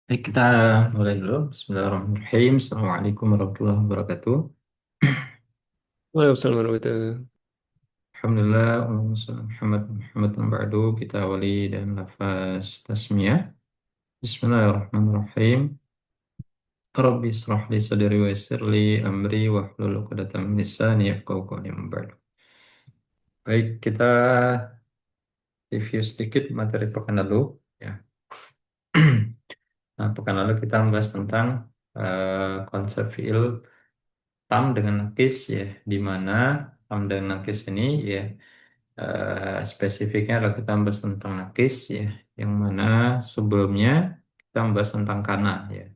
Baik, kita mulai dulu. Bismillahirrahmanirrahim. Assalamualaikum warahmatullahi wabarakatuh. Waalaikumsalam warahmatullahi. Alhamdulillah, Allahumma shalli ala Muhammad Muhammad yang ba'du. Kita awali dan lafaz tasmiyah. Bismillahirrahmanirrahim. Rabbi israh li sadri wa yassir li amri wa hlul 'uqdatam min lisani yafqahu qawli amma ba'du. Baik, kita review sedikit materi pekan lalu. Ya. Nah, pekan lalu kita membahas tentang konsep fiil tam dengan nakis ya, di mana tam dengan nakis ini ya spesifiknya adalah kita membahas tentang nakis ya, yang mana sebelumnya kita membahas tentang kana ya.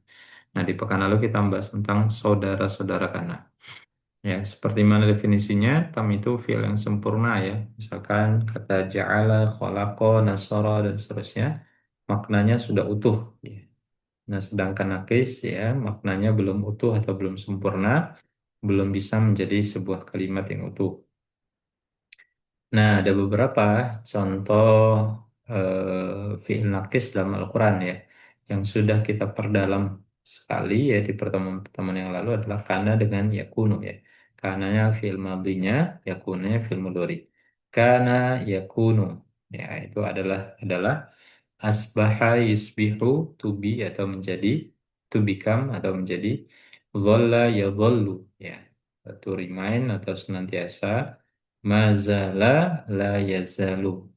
Nah, di pekan lalu kita membahas tentang saudara-saudara kana. Ya, seperti mana definisinya, tam itu fiil yang sempurna ya. Misalkan kata ja'ala, khalaqa, nasara, dan seterusnya, maknanya sudah utuh ya. Nah, sedangkan nakis ya, maknanya belum utuh atau belum sempurna, belum bisa menjadi sebuah kalimat yang utuh. Nah, ada beberapa contoh fi'il nakis dalam Al-Quran ya, yang sudah kita perdalam sekali ya di pertemuan-pertemuan yang lalu adalah kana dengan yakunu ya. Kananya fi'il madhinya, yakunnya fi'il mudhari. Kana yakunu ya itu adalah asbaha yusbihu to be atau menjadi, to become atau menjadi, dhalla yadhallu ya, to remain atau senantiasa, mazala la yazalu,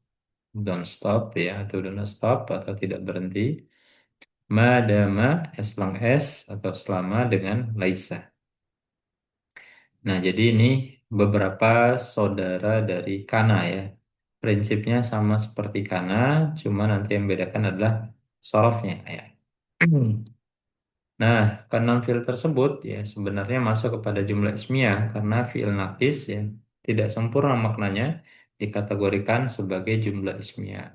don't stop ya atau do not stop atau tidak berhenti, madama as long as atau selama dengan laisa. Nah, jadi ini beberapa saudara dari kana ya. Prinsipnya sama seperti kana, cuma nanti yang membedakan adalah sorofnya ya. Nah, keenam fiil tersebut ya sebenarnya masuk kepada jumlah ismiyah karena fiil nakis ya tidak sempurna maknanya dikategorikan sebagai jumlah ismiyah.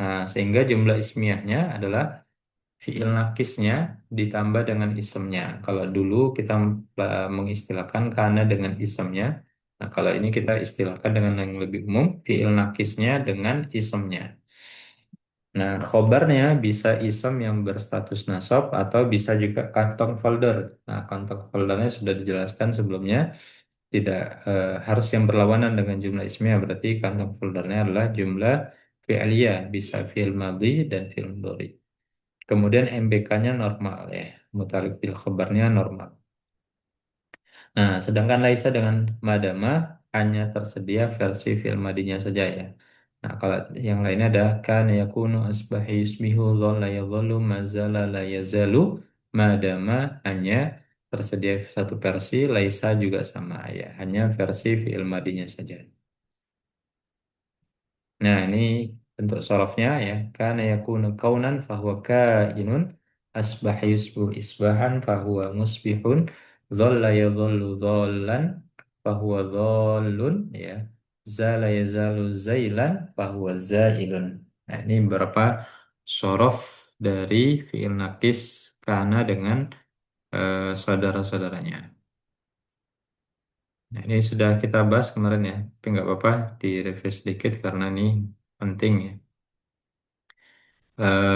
Nah, sehingga jumlah ismiyahnya adalah fiil nakisnya ditambah dengan isemnya. Kalau dulu kita mengistilahkan kana dengan isemnya, nah kalau ini kita istilahkan dengan yang lebih umum, fiil nakisnya dengan isemnya. Nah, khobarnya bisa isem yang berstatus nasab atau bisa juga kantong folder. Nah, kantong foldernya sudah dijelaskan sebelumnya, tidak harus yang berlawanan dengan jumlah ismiyah. Berarti kantong foldernya adalah jumlah fi'liyah, bisa fi'il madhi dan fi'il mudhari. Kemudian MBK-nya normal ya, mutalik bil khobarnya normal. Nah, sedangkan Laisa dengan Madama hanya tersedia versi fi'il madinya saja ya. Nah, kalau yang lainnya ada kana yakunu asbahi yusbihu dhalla yadhallu mazala la yazalu, Madama hanya tersedia satu versi, Laisa juga sama ya, hanya versi fi'il madinya saja. Nah, ini bentuk sorofnya ya. Kana yakunu kaunan fahuwa kainun, asbah yusbu isbahan fahuwa musbihun, dhalla yadhallu dhallan fahuwa dhallun ya. Zala yazalu zailan fahuwa zailun. Nah, ini beberapa sorof dari fi'il nakis kana dengan saudara-saudaranya. Nah, ini sudah kita bahas kemarin ya, tapi nggak apa-apa direview sedikit karena ini penting ya.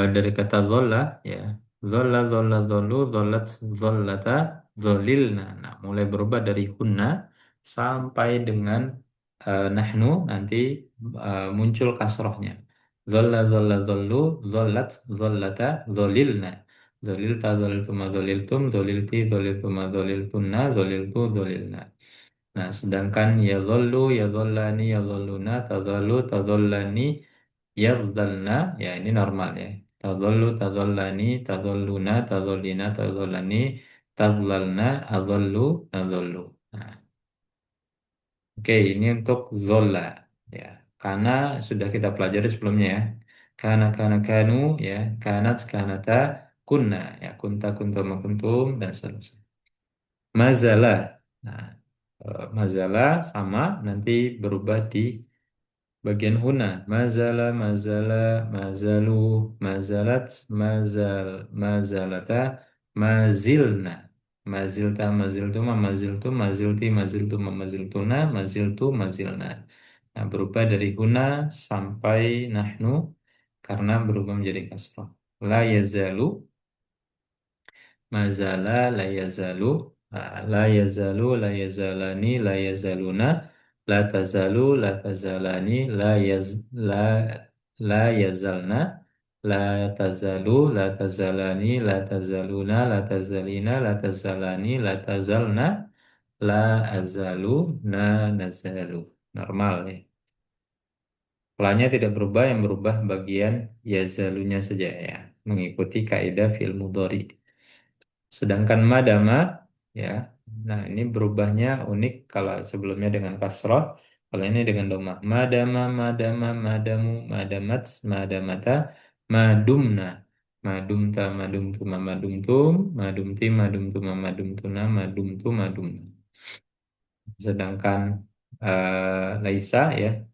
Dari kata zola ya, zola zola zolu zolat zolata zolilna. Nah, mulai berubah dari hunna sampai dengan nahnu nanti muncul kasrohnya. Zola zola zolu zolat zolata zolilna. Zolilta zoliltuma zoliltum zolilti zoliltuma zoliltunna zoliltu zolilna. Nah, sedangkan ya dhollani, ya dholluna, tadhallu, tadhollani, yadhallna, ya ini normal ya. Tadhallu, tadhollani, tadholluna, tadhollina, tadhollani, tadhlalna, adhallu, nadhallu. Nah, oke, ini untuk zolla ya. Karena sudah kita pelajari sebelumnya ya. Kana kanu ya, kanat kanata kunna ya, kunta kuntum kuntum dan seterusnya. Mazalah. Nah, mazalah sama nanti berubah di bagian huna. Mazala, mazala, mazalu, mazalat, mazalata, mazilna. Mazilta, maziltuma, maziltum, mazilti, maziltuma, maziltuna, maziltu, mazilna. Nah, berubah dari huna sampai nahnu karena berubah menjadi kasrah. La yazalu. mazala, la yazalu, la yazalu, la yazalani, la yazaluna, la tazalu, la tazalani, la, la yazalna, la tazalu, la tazalani, la tazaluna, la tazalina, la tazalani, la tazalna, la azalu, na nazalu. Normal ya. Polanya tidak berubah, yang berubah bagian yazalunya saja ya, mengikuti kaidah fi'il mudhari. Sedangkan madama ya, nah ini berubahnya unik kalau sebelumnya dengan kasroh, kalau ini dengan domah. Madama, madama, madamu, madamat, madamata, madumna, madumta, madumtuma, madumtum, madumti, madumtuma, madumtuna, madumtu, madumna. Sedangkan laisa ya,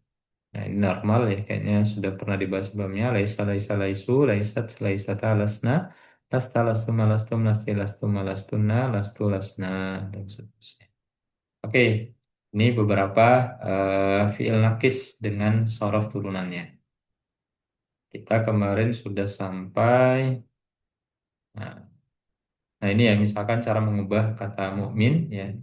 nah, ini normal ya, kayaknya sudah pernah dibahas sebelumnya. Laisa, laisa, laisu, laisat, laisata, lasna, lasta, lastum, lastum, lasti, lastum, lastuna, lastu, lasna, dan seterusnya. Oke, ini beberapa fiil nakis dengan sorof turunannya. Kita kemarin sudah sampai. Nah, nah, ini ya, misalkan cara mengubah kata mukmin ya,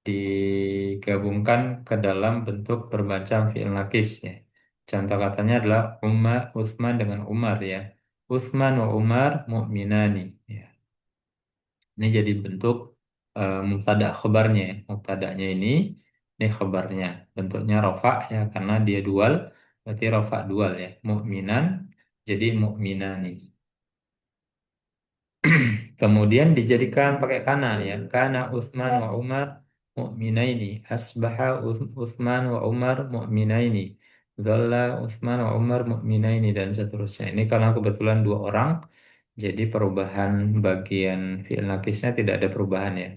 digabungkan ke dalam bentuk bermacam fiil nakis ya. Contoh katanya adalah Umar, Utsman dengan Umar ya. Utsman wa Umar mu'minani ya. Ini jadi bentuk mubtada khobarnya ya. Mubtadanya ini khobarnya. Bentuknya rofa ya, karena dia dual, berarti rofa dual ya. Mu'minan jadi mu'minani. Kemudian dijadikan pakai kana ya. Kana Utsman wa Umar mu'minaini. Asbaha Utsman wa Umar mu'minaini. Dhalla Utsman wa Umar mu'minaini dan seterusnya. Ini karena kebetulan dua orang, jadi perubahan bagian fi'il nakisnya tidak ada perubahan ya.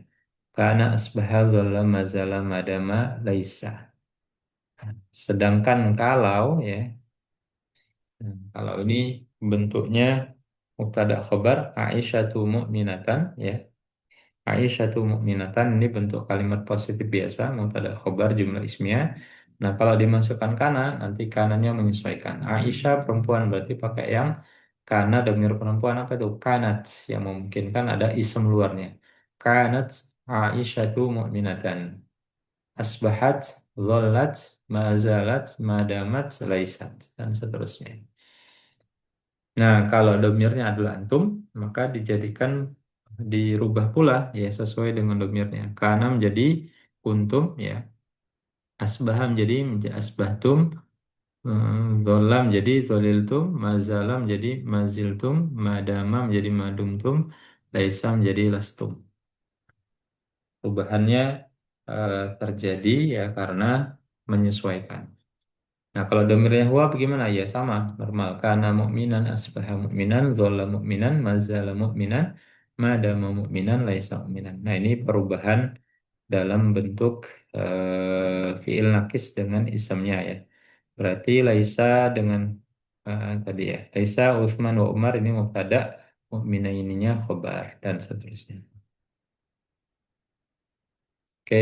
Kana asbaha dhalla mazala madama laisa. Sedangkan kalau ya, kalau ini bentuknya mubtada khabar Aisyatu mu'minatan ya. Aisyatu mu'minatan ini bentuk kalimat positif biasa, mubtada khobar jumlah ismiyah. Nah, kalau dimasukkan kana, nanti kanannya menyesuaikan. Aisyah perempuan berarti pakai yang kana, domir perempuan apa itu? Kanat, yang memungkinkan ada isem luarnya. Kanat Aisyatu mu'minatan. Asbahat, dhallat, mazalat, madamat, laisat, dan seterusnya. Nah, kalau domirnya adalah antum, maka dijadikan dirubah pula ya sesuai dengan domirnya. Karena menjadi kuntum ya, asbaham jadi asbahtum, zolam jadi zoliltum, mazalam jadi maziltum, madamam jadi madumtum, laisam jadi lastum. Perubahannya terjadi ya karena menyesuaikan. Nah, kalau domirnya huwa bagaimana? Ya sama, normal. Kana mu'minan asbaha mu'minan, dhola mu'minan, mazala mu'minan, madama mu'minan, laisa mu'minan. Nah, ini perubahan dalam bentuk fiil nakis dengan isamnya ya. Berarti laisa dengan tadi ya. Laisa Utsman wa Umar ini mubtada, mu'mina ininya khobar dan seterusnya. Oke.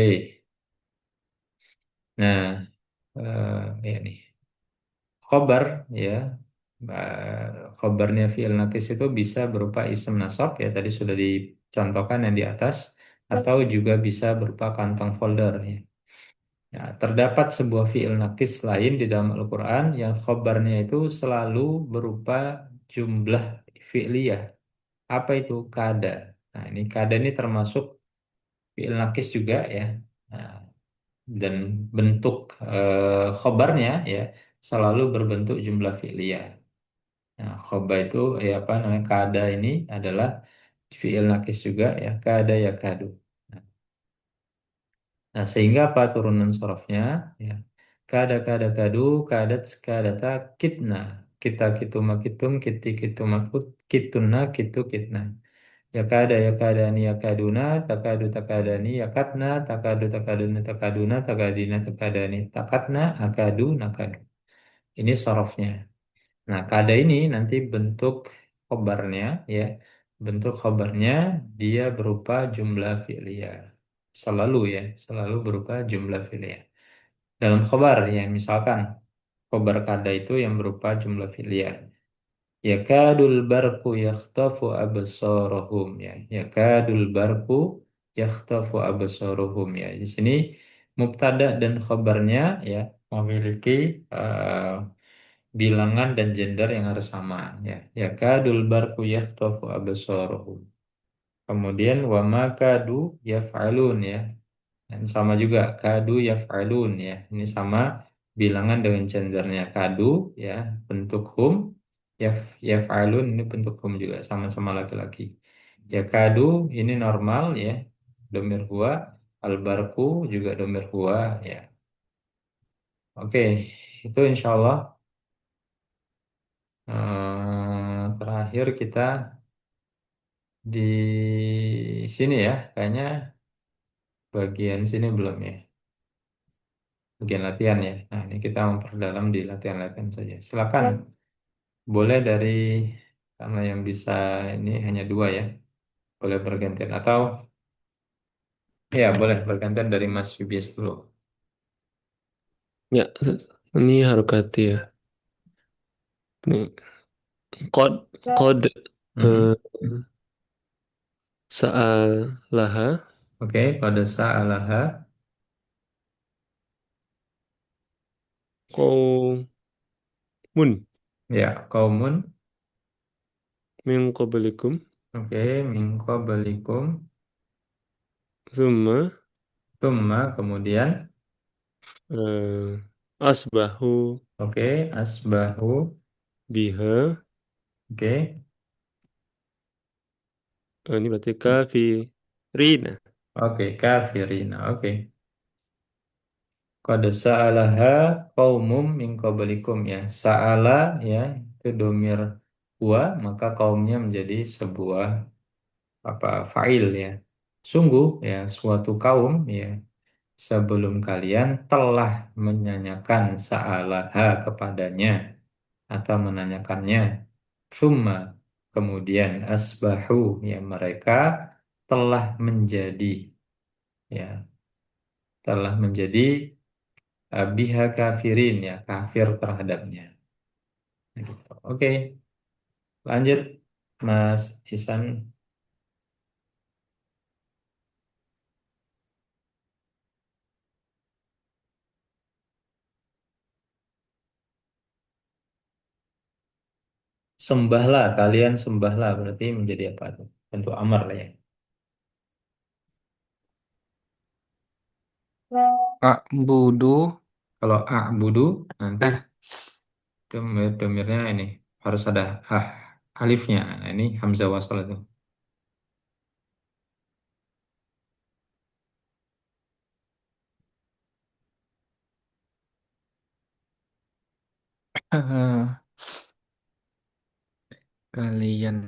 Nah, ya nih. Khobar ya, khobarnya fi'il nakis itu bisa berupa isim nasab ya, tadi sudah dicontohkan yang di atas, atau juga bisa berupa kantong folder ya. Ya, terdapat sebuah fi'il nakis lain di dalam Al-Quran yang khobarnya itu selalu berupa jumlah fi'liyah. Apa itu? Kada. Nah, ini kada ini termasuk fi'il nakis juga ya. Nah, dan bentuk khobarnya ya selalu berbentuk jumlah fi'liyah. Nah, khoba itu ya apa namanya, kada ini adalah fi'il nakis juga ya, kada ya kadu. Nah, sehingga apa turunan sorofnya ya, kada kada kadu, kadat kadata kitna, kita kitu makitum, kiti kitu makut, kituna kitu kitna. Ya kada ni ya kaduna, takadu takadani ya katna, takadu takaduna takaduna, takadina takadani takatna, akadu nakadu. Ini sorofnya. Nah, kada ini nanti bentuk khobarnya ya. Bentuk khobarnya dia berupa jumlah fi'liyah. Selalu ya, selalu berupa jumlah fi'liyah. Dalam khobar ya, misalkan khobar kada itu yang berupa jumlah fi'liyah. Yakadul barku yakhtafu absarahum ya. Yakadul barku yakhtafu absarahum ya. Di sini mubtada dan khabarnya ya memiliki bilangan dan gender yang harus sama ya. Yakadul barku yakhtafu absarahum. Kemudian wa ma kadu yaf'alun ya. Dan sama juga kadu yaf'alun ya. Ini sama bilangan dengan gendernya kadu ya bentuk hum yaf'alun ini bentuk hum juga sama-sama laki-laki. Ya kadu ini normal ya. Domir huwa albarku juga domir huwa ya. Oke, itu insya Allah terakhir kita di sini ya. Kayaknya bagian sini belum ya. Bagian latihan ya. Nah, ini kita memperdalam di latihan-latihan saja. Silakan, boleh dari karena yang bisa ini hanya dua ya, boleh bergantian atau ya boleh bergantian dari Mas Yubias dulu. Ya, ini harokati ya. Nih, kod, kod, Mhm. eh, sa'alaha, Oke, pada sa'alaha qawmun ya kaumun. min qablikum, Oke, min qablikum. thumma, Tumma kemudian. asbahu Oke, asbahu. biha, Oke. ini berarti kafirina. Oke, kafirina. Oke. Qad sa'alaha qaumum min qablikum ya. Sa'ala ya itu domir huwa maka kaumnya menjadi sebuah apa fa'il ya. Sungguh ya suatu kaum ya sebelum kalian telah menanyakan sa'alaha kepadanya atau menanyakannya. Summa kemudian asbahu ya mereka telah menjadi ya telah menjadi biha kafirin ya kafir terhadapnya. Nah, gitu. Oke, lanjut Mas Isan. Sembahlah kalian sembahlah berarti menjadi apa tuh? Tentu amar lah ya. A'budu, Kalau a'budu nanti eh, domirnya ini harus ada alifnya. Nah, ini hamzah wasal itu. eh, kalian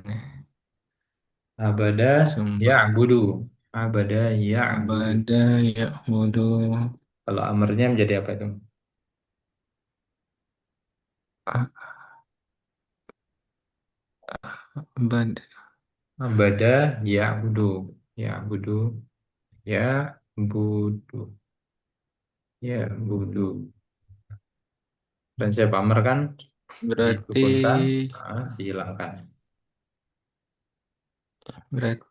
Abada sembah ya'budu. Abada ya'budu. ibadah ya budu Kalau amarnya menjadi apa itu? abad Abada ya'budu. Ya'budu. Ya'budu. Ya'budu. Prinsip amar kan berarti disukunkan, dihilangkan. berarti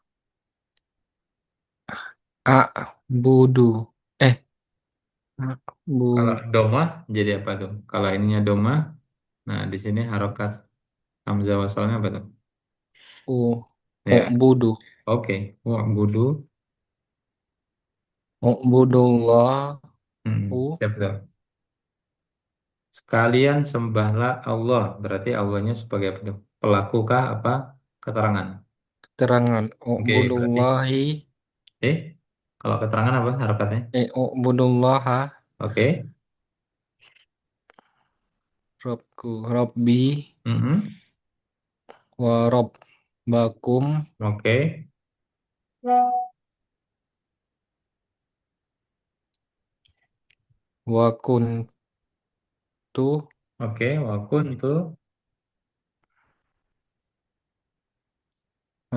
budu eh Kalau bu doma jadi apa tuh? Kalau ininya doma, nah di sini harokat hamzah wasalnya apa tuh? u Ya, budu oke. Wa'budu. budullah Siap tuh. Sekalian sembahlah Allah. Berarti Allahnya sebagai apa tuh? Pelakukah apa? Keterangan. keterangan Oke, berarti. budullahi Eh, kalau keterangan apa harokatnya? budullaha Oke. Robku Robbi Mm-mm. wa Robbakum Oke. wa kuntu Oke, wakun itu.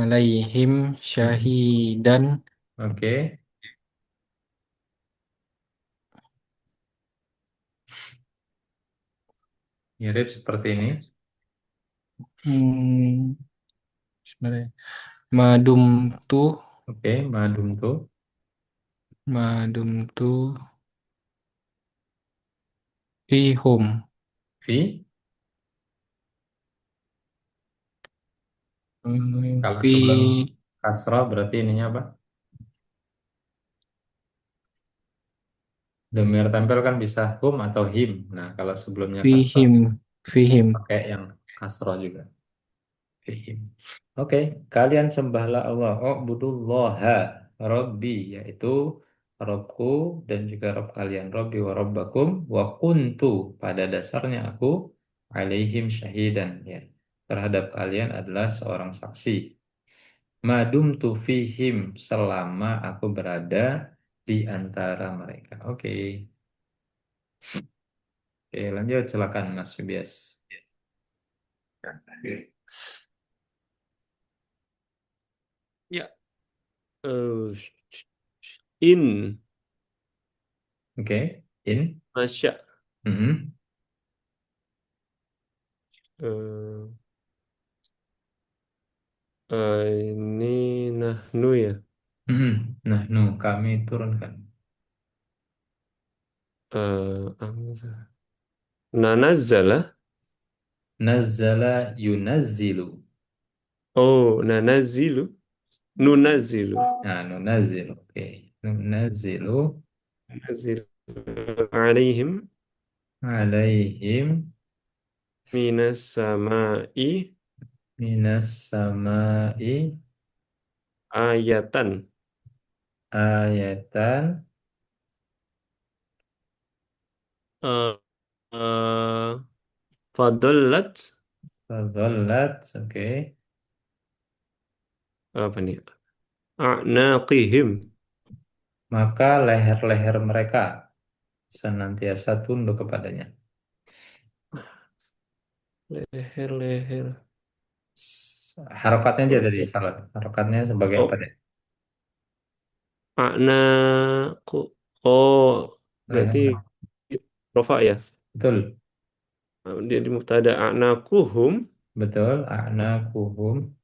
alaihim Mm-mm. syahidan Oke. Mirip seperti ini. Hmm, sebenarnya. Madum tuh, Oke, madum tuh. madum tuh fihum. Fi. Kalau Fi sebelum kasroh berarti ininya apa? Domir tempel kan bisa hum atau him. Nah, kalau sebelumnya kasroh fihim. Fihim. pakai yang kasroh juga. Fihim. Oke, kalian sembahlah Allah. Oh, budullaha. Robbi, yaitu Robku dan juga Rob kalian. Robbi wa Robbakum wa kuntu. Pada dasarnya aku alaihim syahidan. Ya. Terhadap kalian adalah seorang saksi. Madum tu fihim selama aku berada di antara mereka. Oke. Oke, lanjut silakan Mas Fibias. Ya, eh, in Oke, in. masya. Mhm. Eh, ini nahnu ya. Mhm. Nah, nu kami turunkan. Amza. Nanazzala. Nazzala yunazzilu. Oh, nanazzilu. Nunazzilu. Nah, nunazzilu. Oke. Nunazzilu Nunazzilu alaihim alaihim minas samai minas samai ayatan. ayatan Eh, eh, Fadollat. fadhallat. Oke. Apa nih? A'naqihim. Maka leher-leher mereka senantiasa tunduk kepadanya. Leher-leher. Harokatnya aja tadi Oke. salah. Harokatnya sebagai apa Oh, deh? a'naqu. Oh, berarti Leher. rofa ya. Betul. Dia di mubtada a'naquhum Betul. A'naquhum.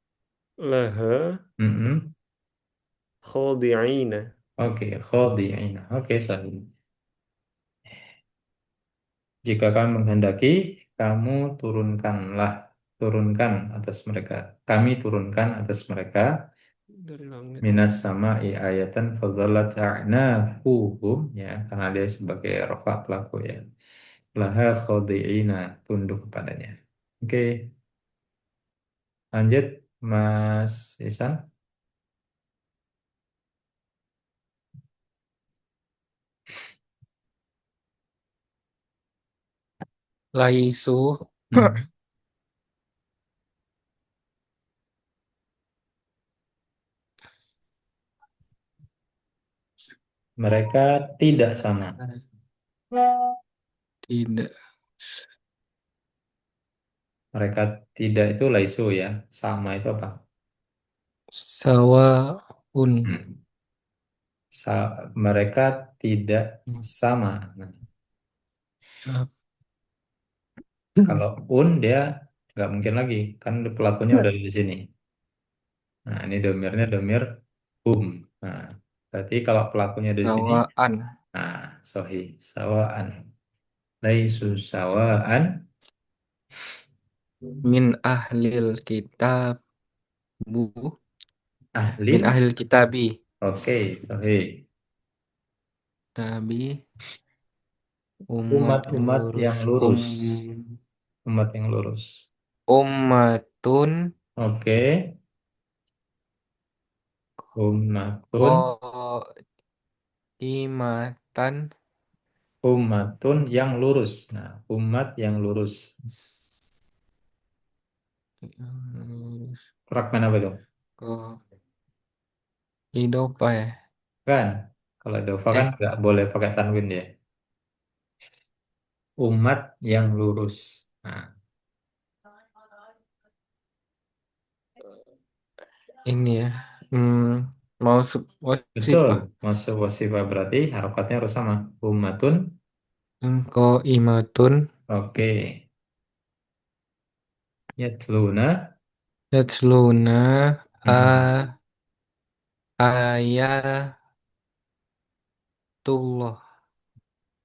laha Mm-mm. khadi'ina. Oke. Khadi'ina. Oke, sahih. Jika kamu menghendaki, kamu turunkan atas mereka. Kami turunkan atas mereka Dari langit. minas sama ayatan fadzalat a'naquhum ya karena dia sebagai rofa pelaku ya. Laha khadi'ina tunduk kepadanya. Oke, lanjut Mas Isan. Laisu. Hmm. Mereka tidak sama. Tidak. Mereka tidak itu laisu ya. Sama itu apa? Sawaun. Hmm. Mereka tidak sama. Nah, Sa- kalau un dia nggak mungkin lagi kan pelakunya udah di sini. Nah, ini domirnya domir hum. Nah, berarti kalau pelakunya di sini, Sawaan. nah, sohi sawaan. Laisu sawaan Min ahlil kitab. Bu. Min ahli. ahlil kitabi. Oke, sohi. Tabi. Umat yang Umat-umat lurus. yang lurus. Umat yang lurus. Ummatun. Oke, umatun. Imatan. Umatun yang lurus. Nah, umat yang lurus. Lurus. Fragmen apa itu? Ko. Idopa ya. Kan, kalau dova kan Eh. nggak boleh pakai tanwin ya. Umat yang lurus. Nah, Ini ya. Hmm, mau betul. sifah. Masuk wasifah berarti harokatnya harus sama. Umatun. Ko imatun. Oke. Yatluna. Yatluna Mm-mm. a ayatullah.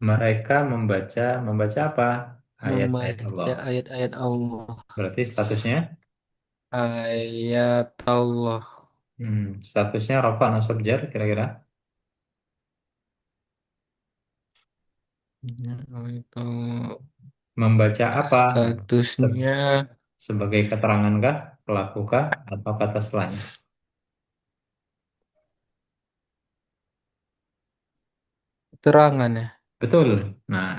Mereka membaca membaca apa? Ayat-ayat Allah. Membaca ayat-ayat Allah. Berarti statusnya Ayat Allah. statusnya rafa nasab jar kira-kira Ya, itu membaca apa? Se- statusnya Sebagai keterangankah, pelakukah, atau kata setelahnya? terangan ya. Betul. Nah,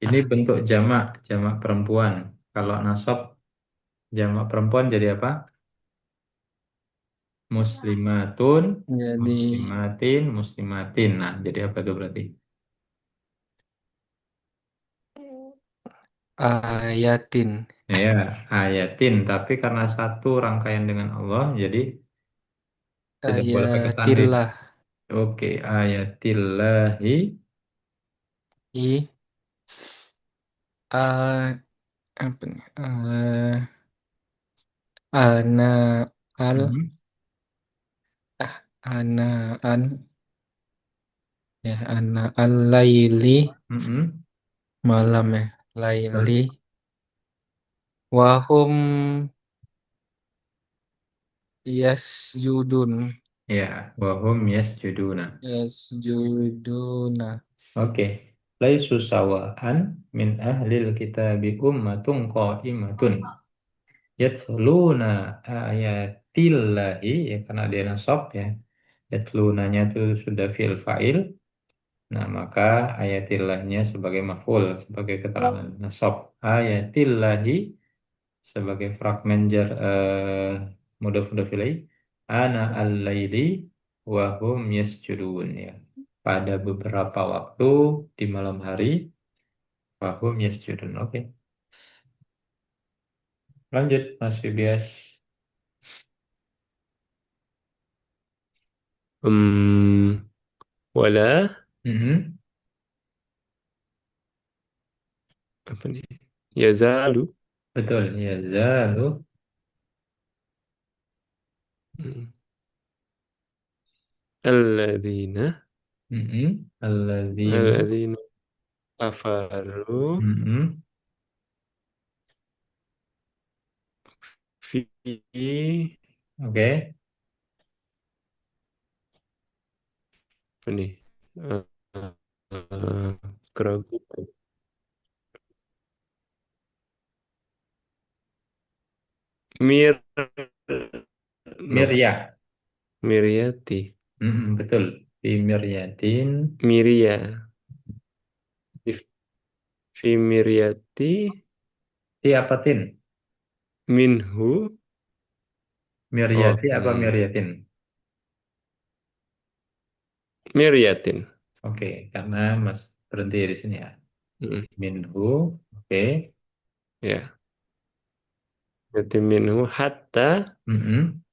ini Ah, bentuk jamak, jamak perempuan. Kalau nasab jamak perempuan jadi apa? Muslimatun, jadi muslimatin, muslimatin. Nah, jadi apa itu berarti? ayatin. Ya, ayatin. Tapi karena satu rangkaian dengan Allah, jadi tidak boleh pakai tanwin. Ayatillah. Oke, ayatillahi. I a apa nih? Ana al Mhm, ana an ya ana al laili mhm. malam ya laili wahum yasjudun Ya, wahum yasjuduna. yasjuduna Oke. Laisu sawa'an min ahlil kitabi ummatun qa'imatun yatluna ayatillahi, ya karena dia nasab ya. Yatlunanya itu sudah fi'il fa'il. Nah, maka ayatillahnya sebagai maf'ul, sebagai keterangan nasab. Ayatillahi sebagai fragmen jar mudhaf mudhaf ilaih. Ana al-laili wa hum yasjudun, ya. Pada beberapa waktu di malam hari wa hum yasjudun. Oke. Lanjut Mas Fibias. Hmm, wala Mhm. apa nih? Yazalu. Betul, ya zalu. Hmm. Alladzina Mhm. Alladzina. alladzina kafaru Mhm. fi Oke. apa nih? Eh, keraguan. Mir no Mirya. Miryati. Betul. Fi miryatin. Miria. Fi fi Miryati Fi apatin? minhu. Oh, Miryati apa miryatin? Miryatin. Oke, karena Mas berhenti di sini ya. Hmm, Minhu. Oke. ya. Berarti minhu hatta Mhm.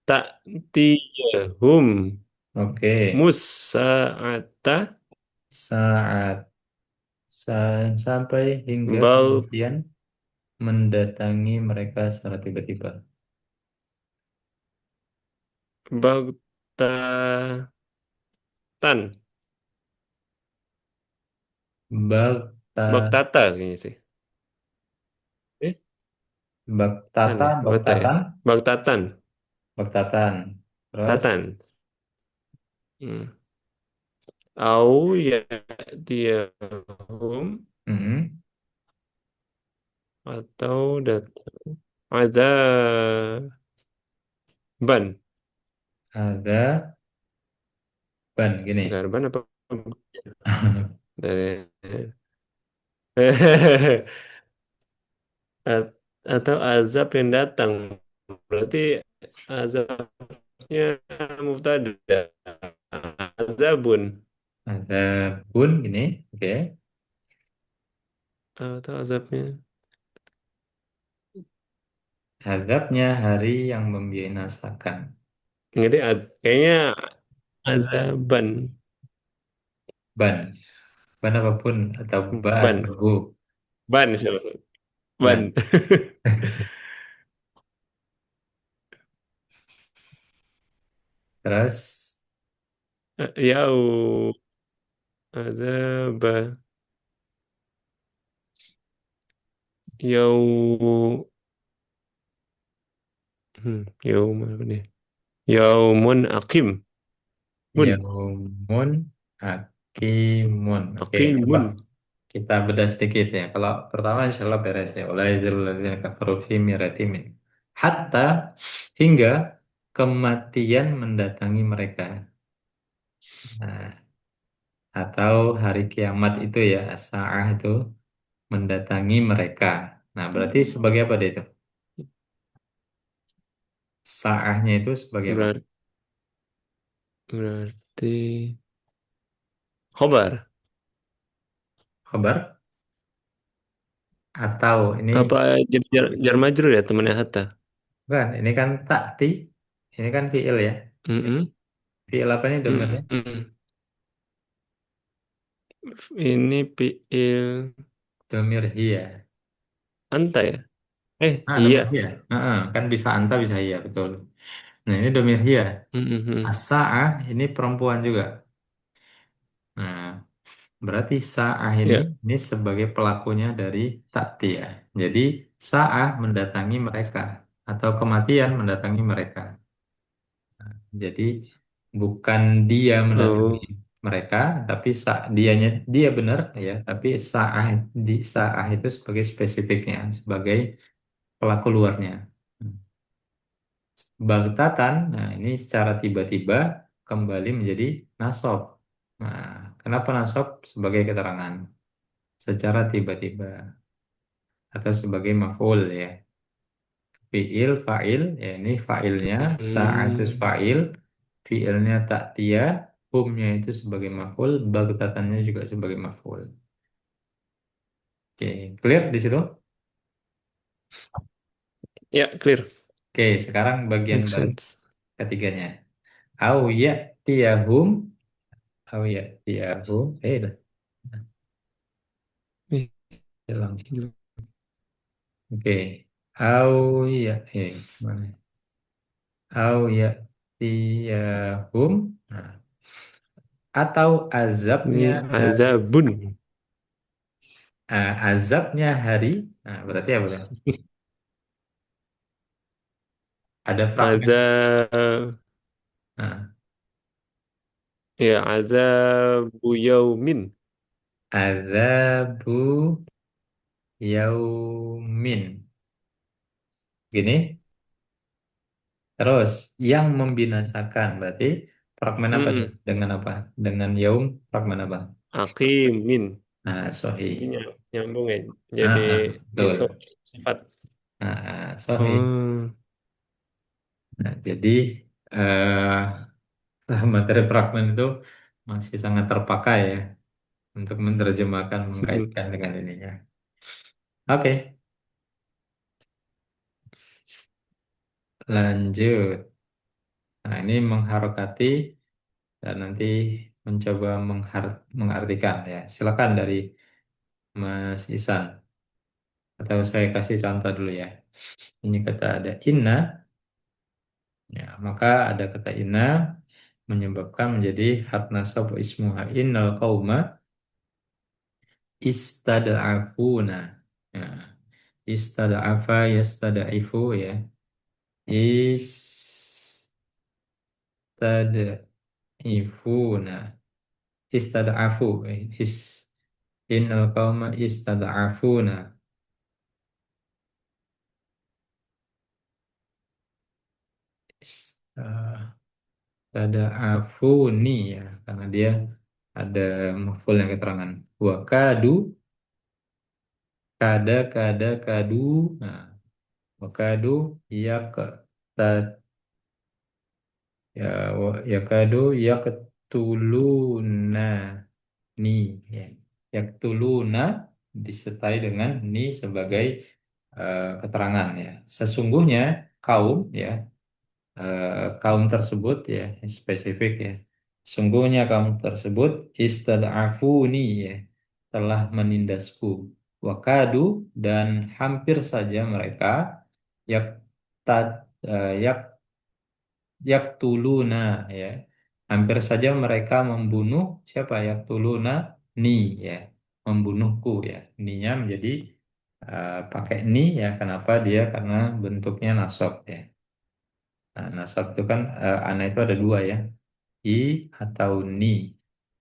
ta'tiyahum Oke. musa'ata Saat sampai hingga bal kematian mendatangi mereka secara tiba-tiba. baghtatan. Bakta, Baghtata kayaknya sih. Eh, baktata, ya, bagta ya. baktatan, Baghtatan. baktatan. Terus, Tatan. Hmm. Au ya diyahum mhm. atau datang adzaban Ada ban gini. garban apa dari atau azab yang datang berarti azabnya mubtada azabun Ada bun gini. Oke. atau azabnya Azabnya hari yang membinasakan. jadi kayaknya azaban Ban. Ban apapun atau ba atau ban bu. ban sih maksudnya. Nah, Ban. terus Yau. Azab. Yau. Yaum apa nih? Yaumun akim. Mun. yaumun hakimun. Oke, coba Aqimun. kita bedah sedikit ya. Kalau pertama insya Allah beres ya. Ulai zalladina kafaru fi miratimin. Hatta hingga kematian mendatangi mereka. Nah, atau hari kiamat itu ya, as-sa'ah itu mendatangi mereka. Nah, berarti sebagai apa dia itu? Sa'ahnya itu sebagai apa? Berarti, berarti khobar. Khabar? Atau ini Apa jadi jar majrur ya temannya Hatta? bukan, ini kan takti, ini kan fi'il ya. Mm-mm. Fi'il apa ini domirnya? Mm-mm. Ini fiil Domir hiya. anta ya? Domir Iya. hiya. Kan bisa anta, bisa hiya, betul. Nah, ini domir hiya. Mm-mm. As-sa'ah ini perempuan juga. Nah, berarti sa'ah Ya. ini sebagai pelakunya dari takti ya. Jadi sa'ah mendatangi mereka atau kematian mendatangi mereka. Jadi bukan dia mendatangi Oh. mereka, tapi dianya dia benar ya, tapi saah itu sebagai spesifiknya, sebagai pelaku luarnya. Baghtatan, nah ini secara tiba-tiba kembali menjadi nasab. Nah, kenapa nasab? Sebagai keterangan secara tiba-tiba atau sebagai maf'ul ya. Fi'il, fa'il, ya ini fa'ilnya, sa'atus Hmm. fa'il, fi'ilnya ta'tiyah, humnya itu sebagai maf'ul, bagtatannya juga sebagai maf'ul. Oke, clear di situ? Ya, clear. Oke, sekarang bagian Make baris sense. ketiganya. Au ya'tiyahum, au ya'tiyahum, dah, Ih, hilang. gila. Oke, au ya, mana? Au ya'tiyahum, nah, atau Ini azabnya hari. azabun. Azabnya hari, nah berarti apa tuh? Ada fragmen. Azab. Nah, Ya, azabu yaumin. azabu yaumin. Gini, terus yang membinasakan berarti fragmen apa nih? Mm-mm. Dengan apa? Dengan yaum fragmen apa? Aqimin. Nah, Jadi sohi. nyambung ya. Jadi iso Betul. sifat. Sohi. Oh. Nah, jadi materi fragmen itu masih sangat terpakai ya untuk menerjemahkan, mengkaitkan dengan ininya. Oke, lanjut. Nah, ini mengharokati dan nanti mencoba mengartikan ya. Silakan dari Mas Isan atau saya kasih contoh dulu ya. Ini kata ada inna, ya maka ada kata inna menyebabkan menjadi hak nasab ismuha innal qauma istada'afuna. Ya, istada'afa yastada'ifu ya. Istada'ifuna. Istada'afu. Innal qauma istad'afuna. Istad'afuni ya karena dia ada maf'ul yang keterangan wa kadu kadu nah wa kadu yak ta ya ya kadu yaktuluna ni ya yaktuluna disertai dengan ni sebagai keterangan ya sesungguhnya kaum ya kaum tersebut ya spesifik ya sungguhnya kaum tersebut istad'afuni ya telah menindasku wakadu dan hampir saja mereka yak tad yak yaktuluna ya. Hampir saja mereka membunuh siapa yaktuluna ni ya, membunuhku ya. Ninya menjadi pakai ni ya. Kenapa dia? Karena bentuknya nasab ya. Nah, nasab itu kan ana itu ada dua ya. I atau ni.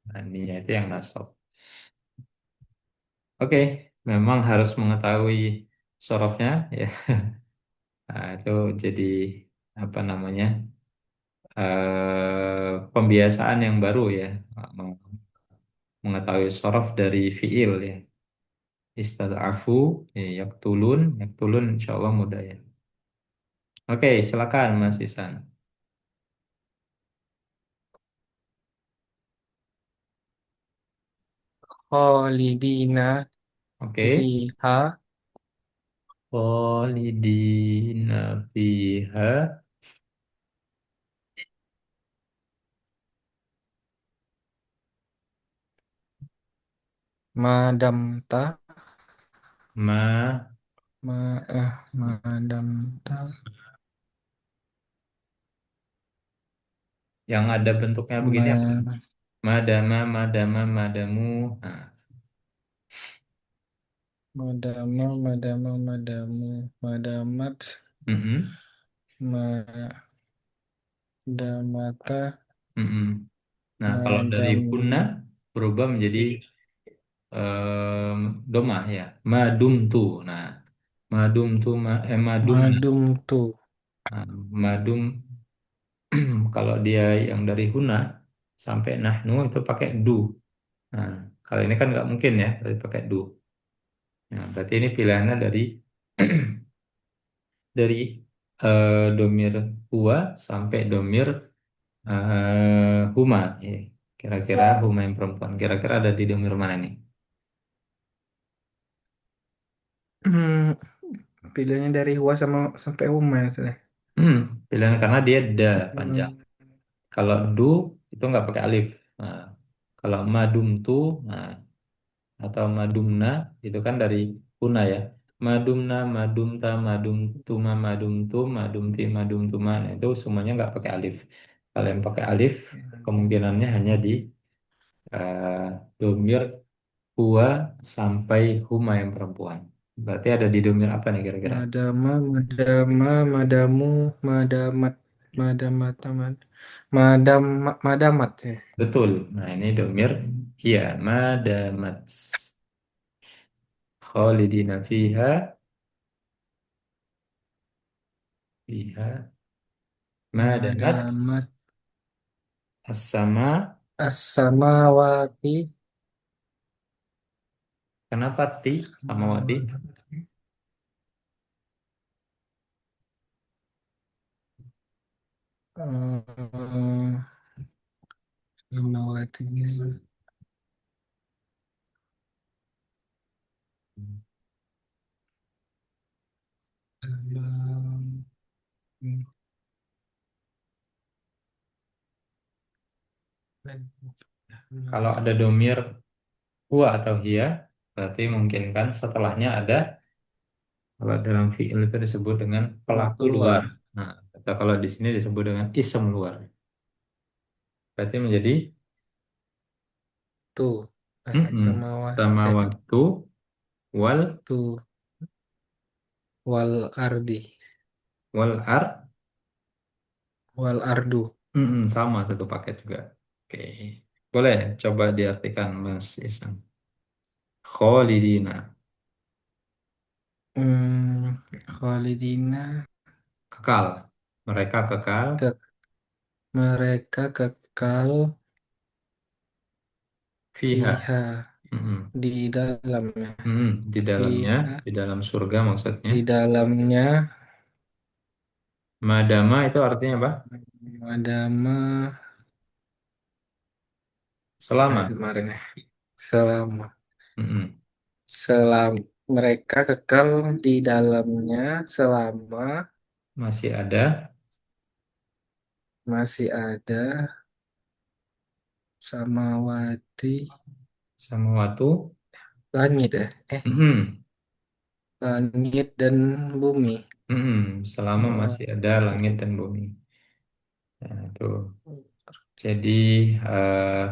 Nah, ni-nya itu yang nasab. Oke, memang harus mengetahui sorofnya ya. Nah, itu jadi apa namanya pembiasaan yang baru ya, mengetahui sorof dari fiil ya. Istad'afu, ya, yaktulun insya Allah mudah ya. Oke, silakan Mas Isan. Khalidina Oke. fiha Khalidina fiha madamta ma ma madamta yang ada bentuknya begini apa? ma Madamu. Nah, madamat mm-mm, madamata mm-mm. Nah, kalau dari madam punna berubah menjadi domah ya. Madumtu. Nah, madumna. madumtu Nah, madum kalau dia yang dari huna sampai nahnu itu pakai du. Nah, kalau ini kan nggak mungkin ya, berarti pakai du. Nah, berarti ini pilihannya dari dari domir huwa sampai domir huma. Ya. Kira-kira huma yang perempuan. Kira-kira ada di domir mana nih? pilihannya dari Huwa sama sampai Huma ya saya. Hmm, pilihan karena dia da panjang. Hmm, Kalau du itu nggak pakai alif. Nah, kalau madum tu nah, atau madumna itu kan dari una ya. Madumna, madumta, madumtuma, madumtum, madumti, madumtuma. Nah, itu semuanya nggak pakai alif. Kalau yang pakai alif kemungkinannya hanya di eh, domir huwa sampai huma yang perempuan. Berarti ada di domir apa nih kira-kira? madamu, madamat, madamata, madam, madamat ya. Betul. Nah, ini domir hiya madamat khalidina fiha madanat Madamat as-sama. as-samawati Kenapa ti samawati? eh, samawati Kalau ada domir huwa atau hiya, berarti mungkin kan setelahnya ada kalau dalam fiil itu disebut dengan pelaku luar. keluar Nah, atau kalau di sini disebut dengan isem luar. Berarti menjadi tuh mm-mm, samawati sama waktu wal tuh wal ardi wal ar wal ardu. sama satu paket juga. Oke. Boleh coba diartikan Mas Isan. Khalidina. Khalidina Kekal. Mereka kekal. ke mereka kekal Fiha. fiha Mm-mm. di dalamnya Di dalamnya, fiha di dalam surga maksudnya. di dalamnya Madama itu artinya apa? adama Selama. kemarin ya selama Mm-mm. selama mereka kekal di dalamnya selama Masih ada masih ada samawati sama waktu. Langit ya. Mm-mm. Langit dan bumi. Mm-mm. Selama Oh, masih ada langit dan bumi. Nah, itu. Jadi eh,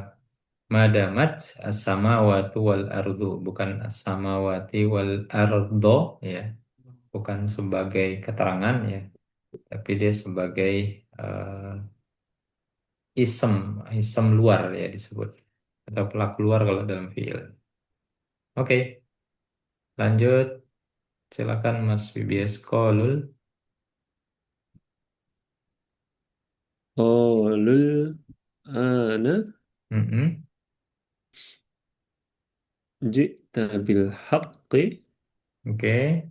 madamat as-samawati wal ardu, bukan as-samawati wal ardo, ya, bukan sebagai keterangan, ya, tapi dia sebagai eh, isem, isem luar, ya, disebut, atau pelaku luar kalau dalam fiil. Oke, lanjut, silakan Mas Wibias Kolul. Qaulul ana Mm-mm. ji'ta bil haqqi. Oke,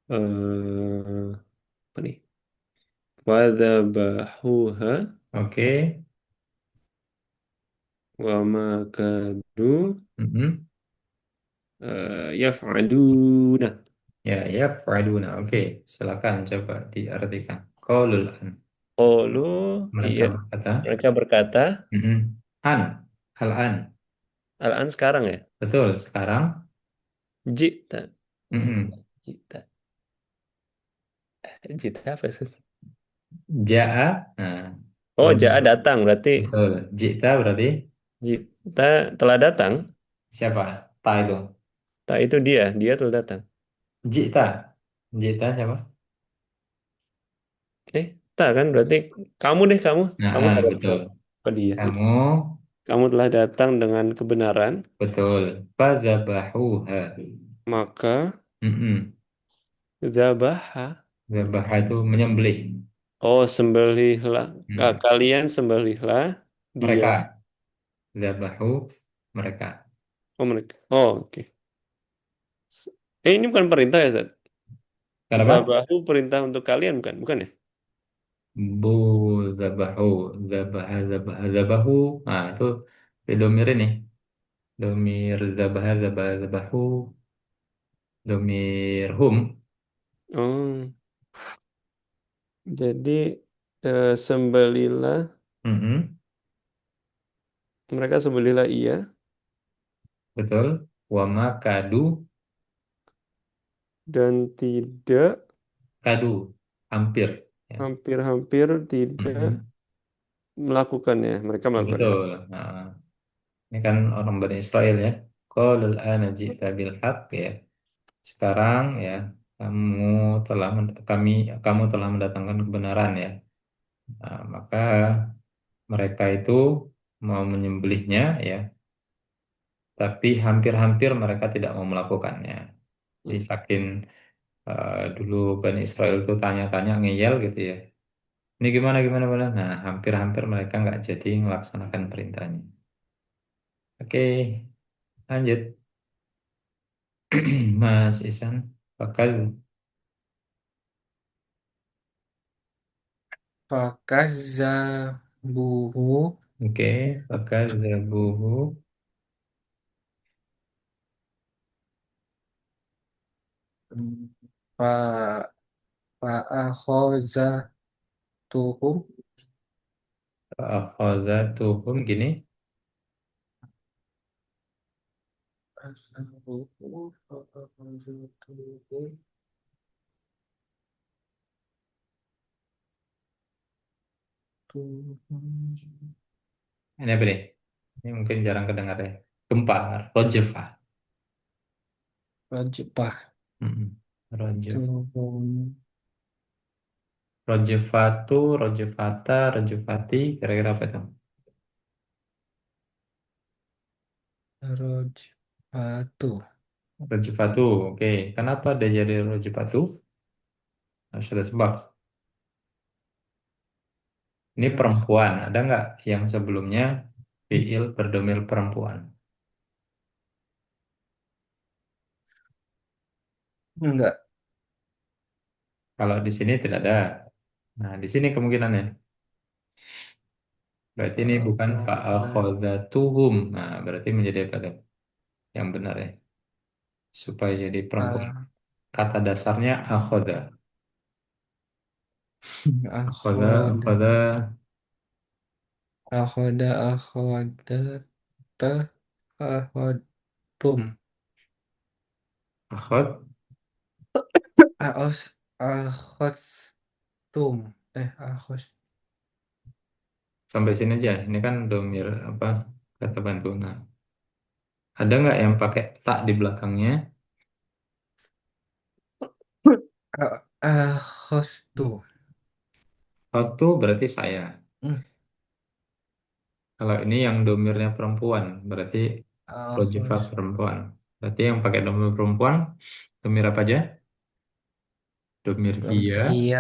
Apa nih? Wadzabahuha oke. wa ma kadu Mm-mm. yaf'aluna. Ya, ya, Faduna. Oke, silakan coba diartikan. Kolul an. Qalu, Mereka iya, berkata, mereka berkata, mm-mm. An, al-an. al-an sekarang ya. Betul, sekarang. Ji'ta. Mm-mm. Ji'ta. Ji'ta apa sih? Ja'a, nah, Oh, lam- ja'a datang berarti betul. Jita berarti Ji'ta telah datang. siapa? Ta itu. Tak itu dia, dia telah datang. Jita. Jita siapa? Tak kan berarti kamu deh kamu, Nah, kamu telah betul. datang. Oh dia sih. Kamu, Kamu telah datang dengan kebenaran, betul. Fadzabahuha. maka Mm-mm. zabaha. Zabaha itu menyembelih. Oh, sembelihlah. Mm. Kalian sembelihlah dia. Mereka. Zabahu mereka. Oh, mereka. Oh, oke. Ini bukan perintah ya, Zat? Kenapa? Zabahu perintah untuk kalian bukan? Bukan ya? Bu zabahu, zabaha, zabaha, zabahu. Nah, itu di domir ini. Domir zabaha, zabaha, zabahu. Domir hum. Oh, jadi sembelihlah, Mm-mm, mereka sembelihlah ia betul. Wama kadu, dan tidak kadu. Hampir. Ya. hampir-hampir tidak Mm-mm, melakukannya. Mereka melakukannya. betul. Nah, ini kan orang Bani Israel ya. Qalul ana ji'ta bil haqq ya. Sekarang ya, kamu kamu telah mendatangkan kebenaran ya. Nah, maka mereka itu mau menyembelihnya ya, tapi hampir-hampir mereka tidak mau melakukannya. Jadi saking dulu Bani Israel itu tanya-tanya ngeyel gitu ya. Ini gimana gimana gimana. Nah, hampir-hampir mereka nggak jadi melaksanakan perintahnya. Oke, lanjut. Mas Isan, bakal Fakazzabuhu. oke, bakal zabuhu. Fa Fa'akhozatuhum. Akhazatuhum gini. Fa'akhozatuhum. Ini apa nih? Ini mungkin jarang kedengar ya. Gempa, rojefah. Rajfah. Mm-mm. Rojef. Tuhum. Rojefatu, rojefata, rojefati. Kira-kira apa itu? Rajfatu. Rojefatu, oke. Kenapa dia jadi rojefatu? Harus ada sebab. Ini Ah, perempuan. Ada nggak yang sebelumnya fiil berdomir perempuan? enggak. Kalau di sini tidak ada. Nah, di sini kemungkinannya. Berarti ini bukan Fa'akhozat. fa'akhadzatuhum. Nah, berarti menjadi apa tuh? Yang benar ya. Supaya jadi perempuan. Kata dasarnya akhoda. Akhoda, Akhoda. akhoda. Akhoda. Akhoda. Ta. Akhodtum. Akhod. Aos, Akhostum. Akhos. Sampai sini aja. Ini kan domir apa kata bantu. Nah, ada nggak yang pakai tak di belakangnya? Akhostu. Akhadtu berarti saya. Hmm. Kalau ini yang domirnya perempuan, berarti rojifah Akhos. perempuan. Berarti yang pakai domir perempuan, domir apa aja? Domir Nomor hia, iya.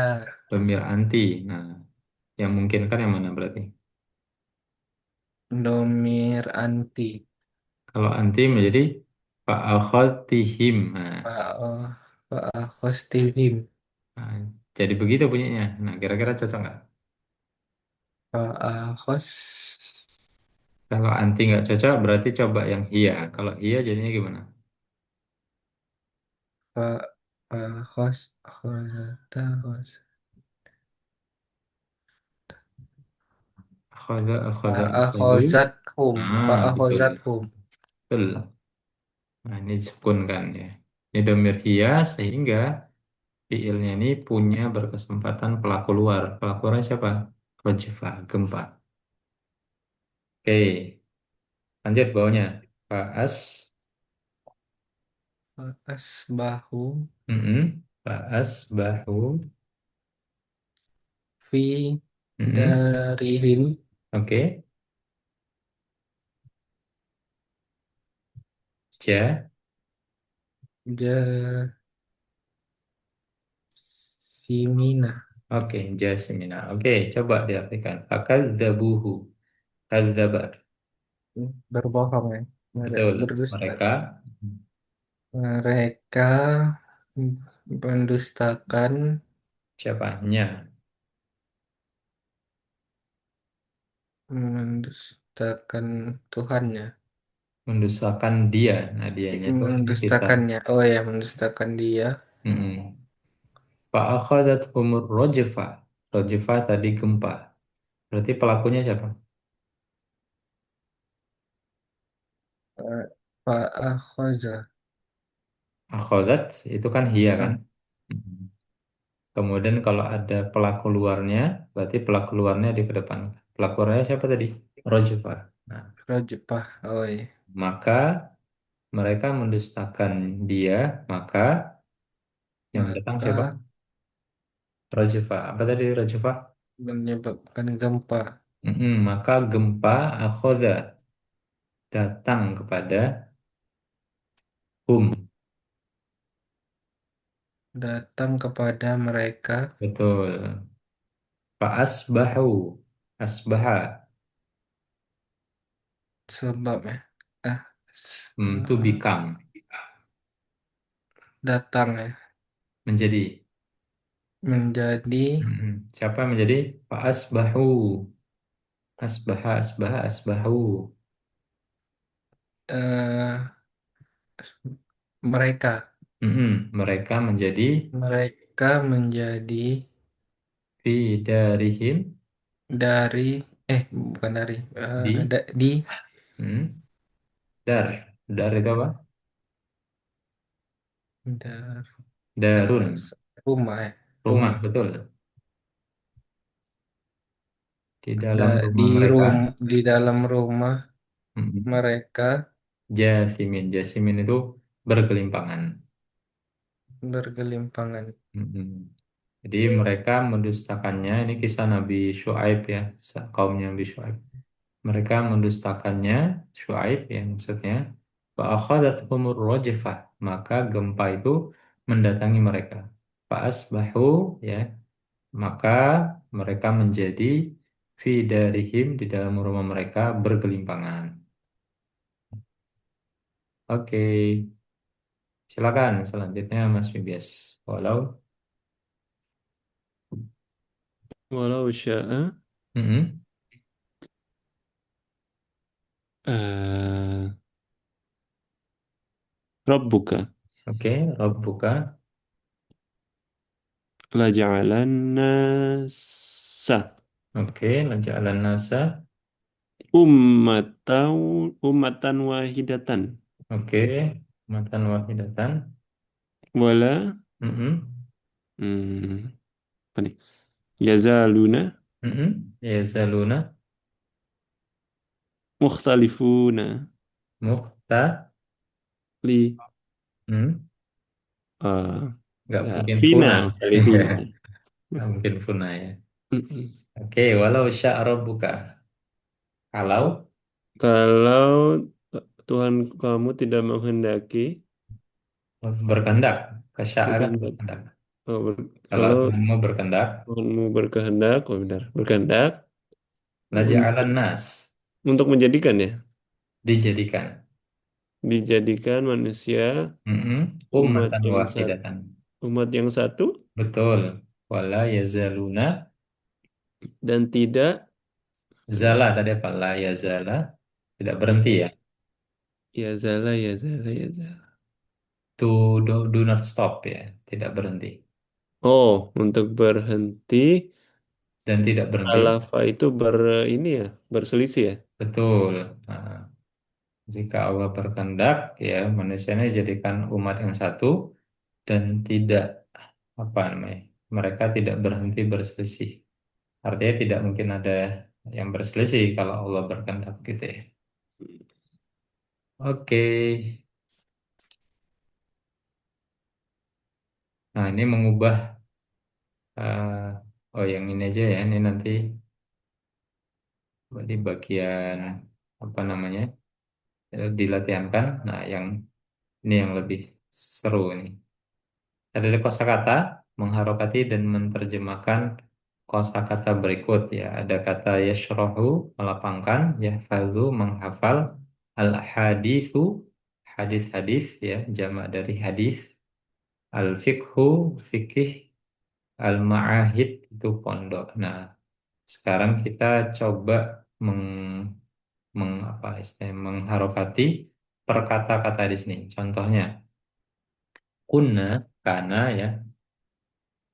domir anti. Nah, yang mungkin kan yang mana berarti? Domir anti. Kalau anti menjadi fa'akhadtihim. Nah, Pak Akhostihim. nah, jadi begitu bunyinya. Nah, kira-kira cocok nggak? Pak Akhos. Kalau anti nggak cocok, berarti coba yang hia. Kalau hia jadinya gimana? Pak Akhos. Akhosata. Akhada, Pak akhadu. Akhozat hum. Nah, Pak betul. Akhozat hum. Betul. Nah, ini disebutkan kan ya. Ini domir hia sehingga fiilnya ini punya berkesempatan pelaku luar. Pelaku luar siapa? Rojifah, gempa. Oke, lanjut bawahnya. Faas, Pak Asbahu. Faas, bahu. Fi Mm-mm. darihim. Oke, ja. Jasimina. Oke, jasmina. Oke, coba diartikan. Fakadzabuhu. Kadzabar. Berbohong ya. Betul. Berdusta. Mereka Mereka mendustakan, siapa? Nya. mendustakan Tuhannya. Mendustakan dia. Nah, dianya itu kita. Mendustakannya. Oh ya, mendustakan dia. Mm-mm. Fa'akhadathumur rojfa. Rojfa tadi gempa. Berarti pelakunya siapa? Eh, Pak Akhoza. Akhadat itu kan hia kan? Ah, Mm. Kemudian kalau ada pelaku luarnya, berarti pelaku luarnya di kedepan. Pelaku luarnya siapa tadi? Rojfa. Nah, Rajepah. Oh iya. maka mereka mendustakan dia, maka yang datang siapa? Maka Rojfa. Apa tadi Rojfa? menyebabkan gempa. Maka gempa akhoda datang kepada hum. Datang kepada mereka. Betul. Fa'asbahu. Asbaha. Sebab ya. Ah, To become. datang ya. Menjadi. Menjadi Siapa yang menjadi? Fa'asbahu. Asbaha, asbaha, asbahu. eh, mereka. Mereka menjadi Mereka menjadi fi darihim dari bukan dari di di hmm, dar. Dar itu apa? dar, Darun. rumah ya Rumah, rumah betul. Di dalam rumah di mereka. di dalam rumah Mm-mm. mereka Jasimin. Jasimin itu bergelimpangan. bergelimpangan. Mm-mm. Jadi mereka mendustakannya. Ini kisah Nabi Syuaib ya, kaumnya Nabi Syuaib. Mereka mendustakannya, Syuaib ya maksudnya. Fa'akhadathumur rajfah. Maka gempa itu mendatangi mereka. Fa'asbahu ya, maka mereka menjadi fi darihim di dalam rumah mereka bergelimpangan. Oke, silakan selanjutnya Mas Fibias. Walau, Walau sya'a Mm-mm. eh, Rabbuka Oke, Rabbuka. laja'alan nasa Oke, lanja'alan nasa. ummatan ummatan wahidatan Oke, matan wahidatan. Wala. Mm-mm. Hmm, apa nih? Yazaluna Mm-mm. Yazaluna. mukhtalifuna Mukhta. li Hmm. eh Nggak ya, mungkin fina funa. mukhtalifina. Nggak mungkin funa ya. Mm-mm. Oke, walau sya'rabuka. Kalau Kalau Tuhan kamu tidak menghendaki berkehendak, kesya'a kan berkehendak, berkehendak. Kalau kalau Tuhanmu berkehendak, Tuhanmu berkehendak, oh benar, berkehendak laja'alan untuk nas, menjadikan ya, dijadikan. dijadikan manusia Mm-mm. umat Ummatan yang satu, wahidatan. umat yang satu Betul. Wala yazaluna. dan tidak Zala tadi apa? La yazala. Tidak berhenti ya. ya zala ya zala ya zala. Do not stop ya. Tidak berhenti. Oh, untuk berhenti Dan tidak berhenti. alafa itu ini ya, berselisih ya. Betul. Nah, jika Allah berkehendak, ya manusianya jadikan umat yang satu dan tidak apa namanya, mereka tidak berhenti berselisih. Artinya tidak mungkin ada yang berselisih kalau Allah berkehendak gitu ya. Oke. Nah ini mengubah oh yang ini aja ya. Ini nanti di bagian apa namanya dilatihankan. Nah yang ini yang lebih seru ini. Ada kosakata mengharokati dan menerjemahkan kosakata berikut ya. Ada kata yashrohu melapangkan, yahfazu menghafal, al hadithu hadis-hadis ya, jamak dari hadis, al fikhu fikih, al ma'ahid itu pondok. Nah, sekarang kita coba meng, apa istilahnya mengharokati per kata-kata di sini. Contohnya kunna kana ya,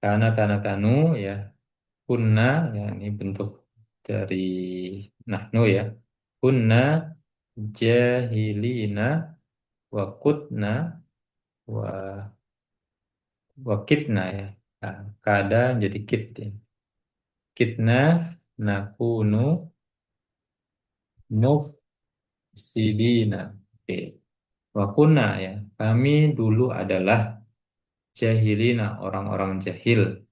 kana kanu ya. Kunna ya ini bentuk dari nahnu ya. Kunna jahilina wa kutna wa kitna ya. Nah, kada jadi kit ya. Kitna nakunu mufsidina. Oke. Wa kunna ya. Kami dulu adalah jahilina orang-orang jahil.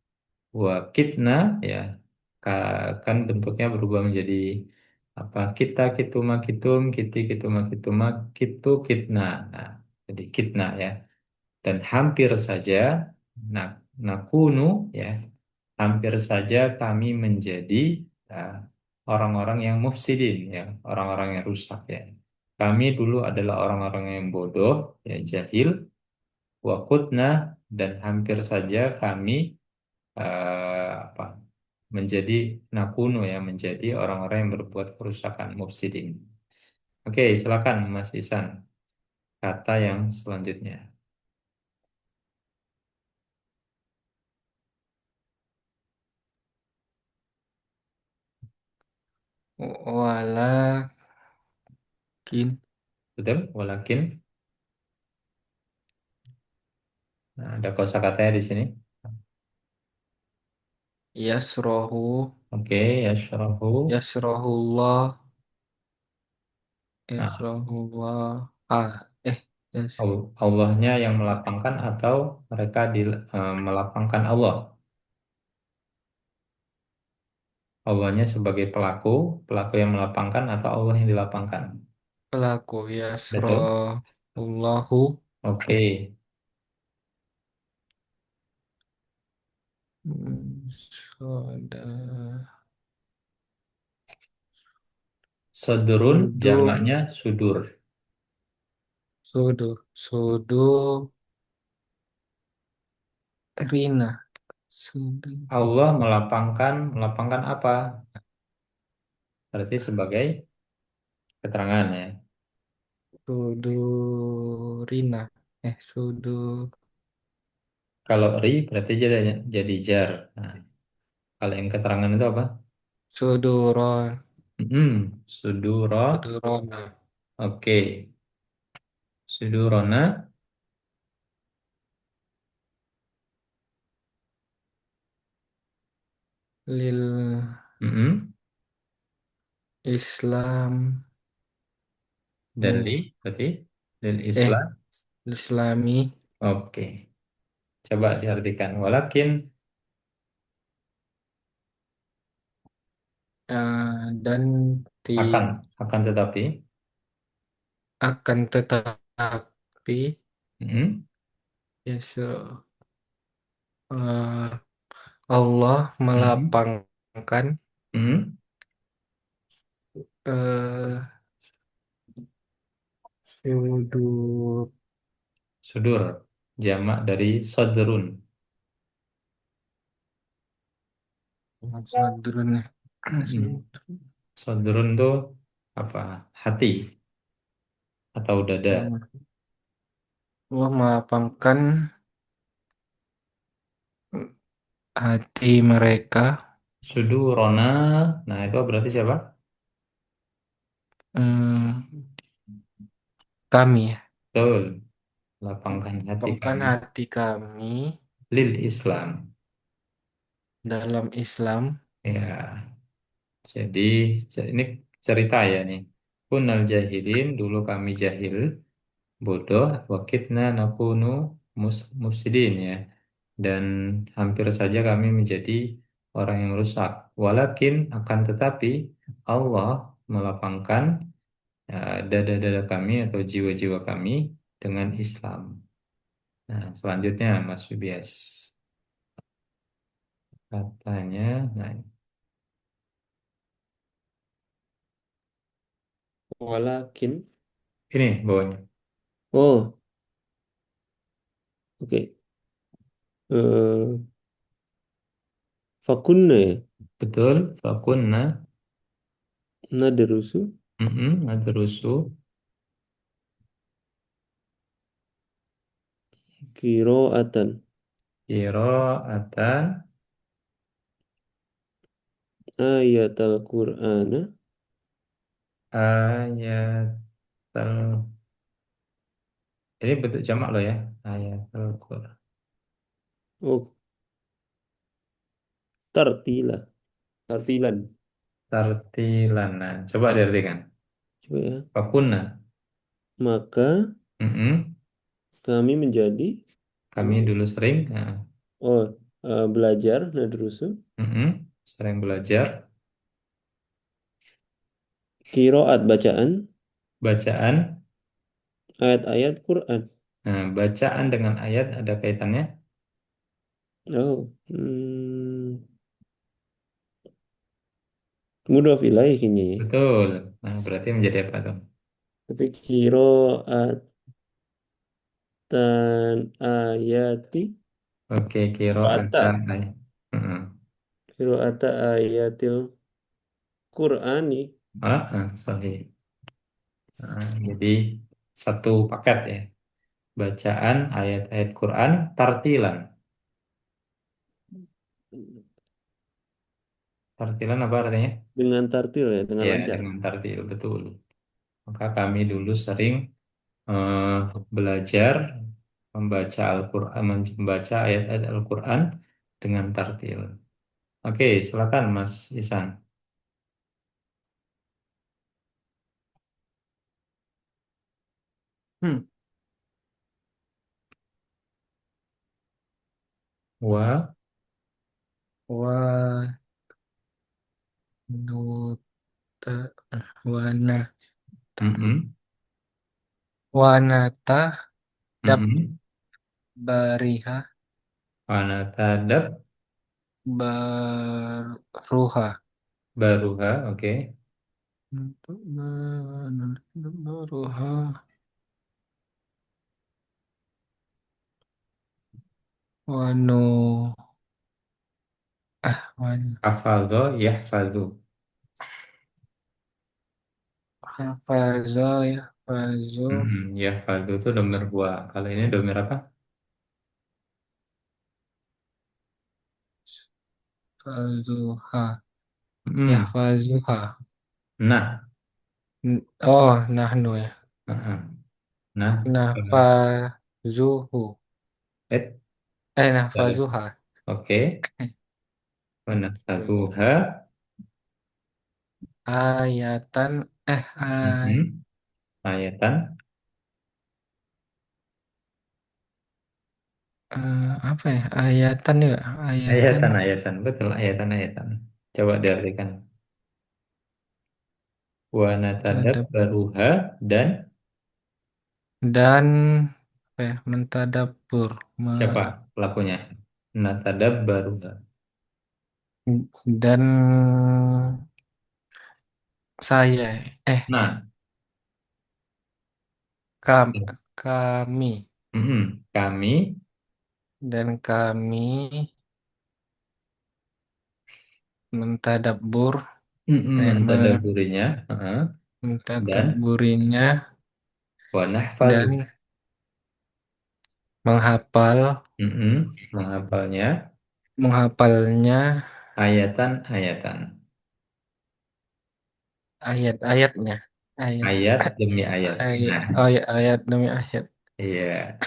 Wakitna ya kan bentuknya berubah menjadi apa kita kituma kitum kiti kituma kituma kitu kitna nah jadi kitna ya dan hampir saja nak nakunu ya hampir saja kami menjadi ya, orang-orang yang mufsidin ya orang-orang yang rusak ya kami dulu adalah orang-orang yang bodoh ya jahil wakutna dan hampir saja kami apa menjadi nakunu ya menjadi orang-orang yang berbuat kerusakan mufsidin. Oke, silakan Mas Isan kata yang selanjutnya. Walakin Betul? Walakin nah, ada kosakatanya di sini. yasrohu Oke, yashrahu. yasrohullah Nah, yasrohullah eh yes Allahnya yang melapangkan atau mereka melapangkan Allah. Allahnya sebagai pelaku, pelaku yang melapangkan atau Allah yang dilapangkan. pelaku Betul? yasrohullahu Oke. soda Sodurun sudur jamaknya sudur. sudur sudur rina sudur Allah melapangkan apa? Berarti sebagai keterangan ya. sudurina sudur Kalau ri berarti jadi jar. Nah, kalau yang keterangan itu apa? suduron Suduro. sudurona Oke. Sudurona. lil Mm-mm. Islam Dan li, mu berarti lil eh Islam. Islami Oke. Coba diartikan. Walakin dan akan akan tetapi. akan tetapi Mm-mm. ya Allah Mm-mm. melapangkan Mm-mm. eh sudur Sudur. Jamak dari sodrun. sudurun Mm-mm. Sodrun tuh apa? Hati atau dada. Allah melapangkan hati mereka Sudurona. Nah, itu berarti siapa? hmm, kami ya Betul. Lapangkan hati lapangkan kami. hati kami Lil Islam. dalam Islam. Ya, jadi ini cerita ya nih. Kunal jahilin, dulu kami jahil, bodoh, wakitna nakunu mufsidin ya. Dan hampir saja kami menjadi orang yang rusak. Walakin akan tetapi Allah melapangkan dada-dada kami atau jiwa-jiwa kami dengan Islam. Nah, selanjutnya Mas Wibias. Katanya, nah Walakin. ini bawahnya. Oh, oke. Eh, fakunna ya. Betul, fakunna, Nadarusu adrusu, kiroatan qiraatan, ayat al-Qur'ana. ayatal, ini bentuk jamak loh ya, ayatal Quran. Oh, tartila. Tartilan. Tartilan. Nah, coba diartikan. Coba ya. Fakunna, Maka mm-mm, kami menjadi kami dulu sering, oh belajar nadrusu sering belajar kiroat bacaan bacaan. ayat-ayat Quran. Nah, bacaan dengan ayat ada kaitannya. Oh, mudhof ilaih kayaknya ya. Betul. Nah, berarti menjadi apa tuh? Tapi kiroatan ayati Oke, kiroata qiraatan. Mm-mm. kiroata ayatil Qurani Sorry. Jadi satu paket ya. Bacaan ayat-ayat Quran tartilan. Tartilan apa artinya? dengan tartil ya, dengan Ya, lancar. dengan tartil, betul. Maka kami dulu sering eh, belajar membaca Al-Quran, membaca ayat-ayat Al-Quran dengan tartil. Oke, silakan Mas Isan. Hmm. Wa, wa nuta wana mm-mm, wanata dab mm-mm. bariha Wanatadab baruha baruha, oke. untuk baruha wanu wan Hafadho, yahfadhu. hafaza ya fazo Yahfadhu itu domir gua. Kalau ini domir apa? fazuha ya Mm-mm. fazuha Nah, oh nahnu ya uh-uh. Nah, nahfazuhu et, nahfazuha oke. Wa nahsabuha. Ayatan Mhm. Ayatan. apa ya? Ayatan ya, ayatan Ayatan-ayatan. Betul, ayatan-ayatan. Coba diartikan. Wa tadab natadabbaruha dan dan apa ya? Mentadabbur, siapa pelakunya? Natadabbaruha. dan saya Nah, kam, kami kami dan kami mentadabbur kayak mentadabburinya, dan mentadabburinya wa nahfazu, dan menghafal menghafalnya menghafalnya ayatan-ayatan. ayat-ayatnya ayat Ayat demi ayat. ayat Nah, ayat demi ayat. iya.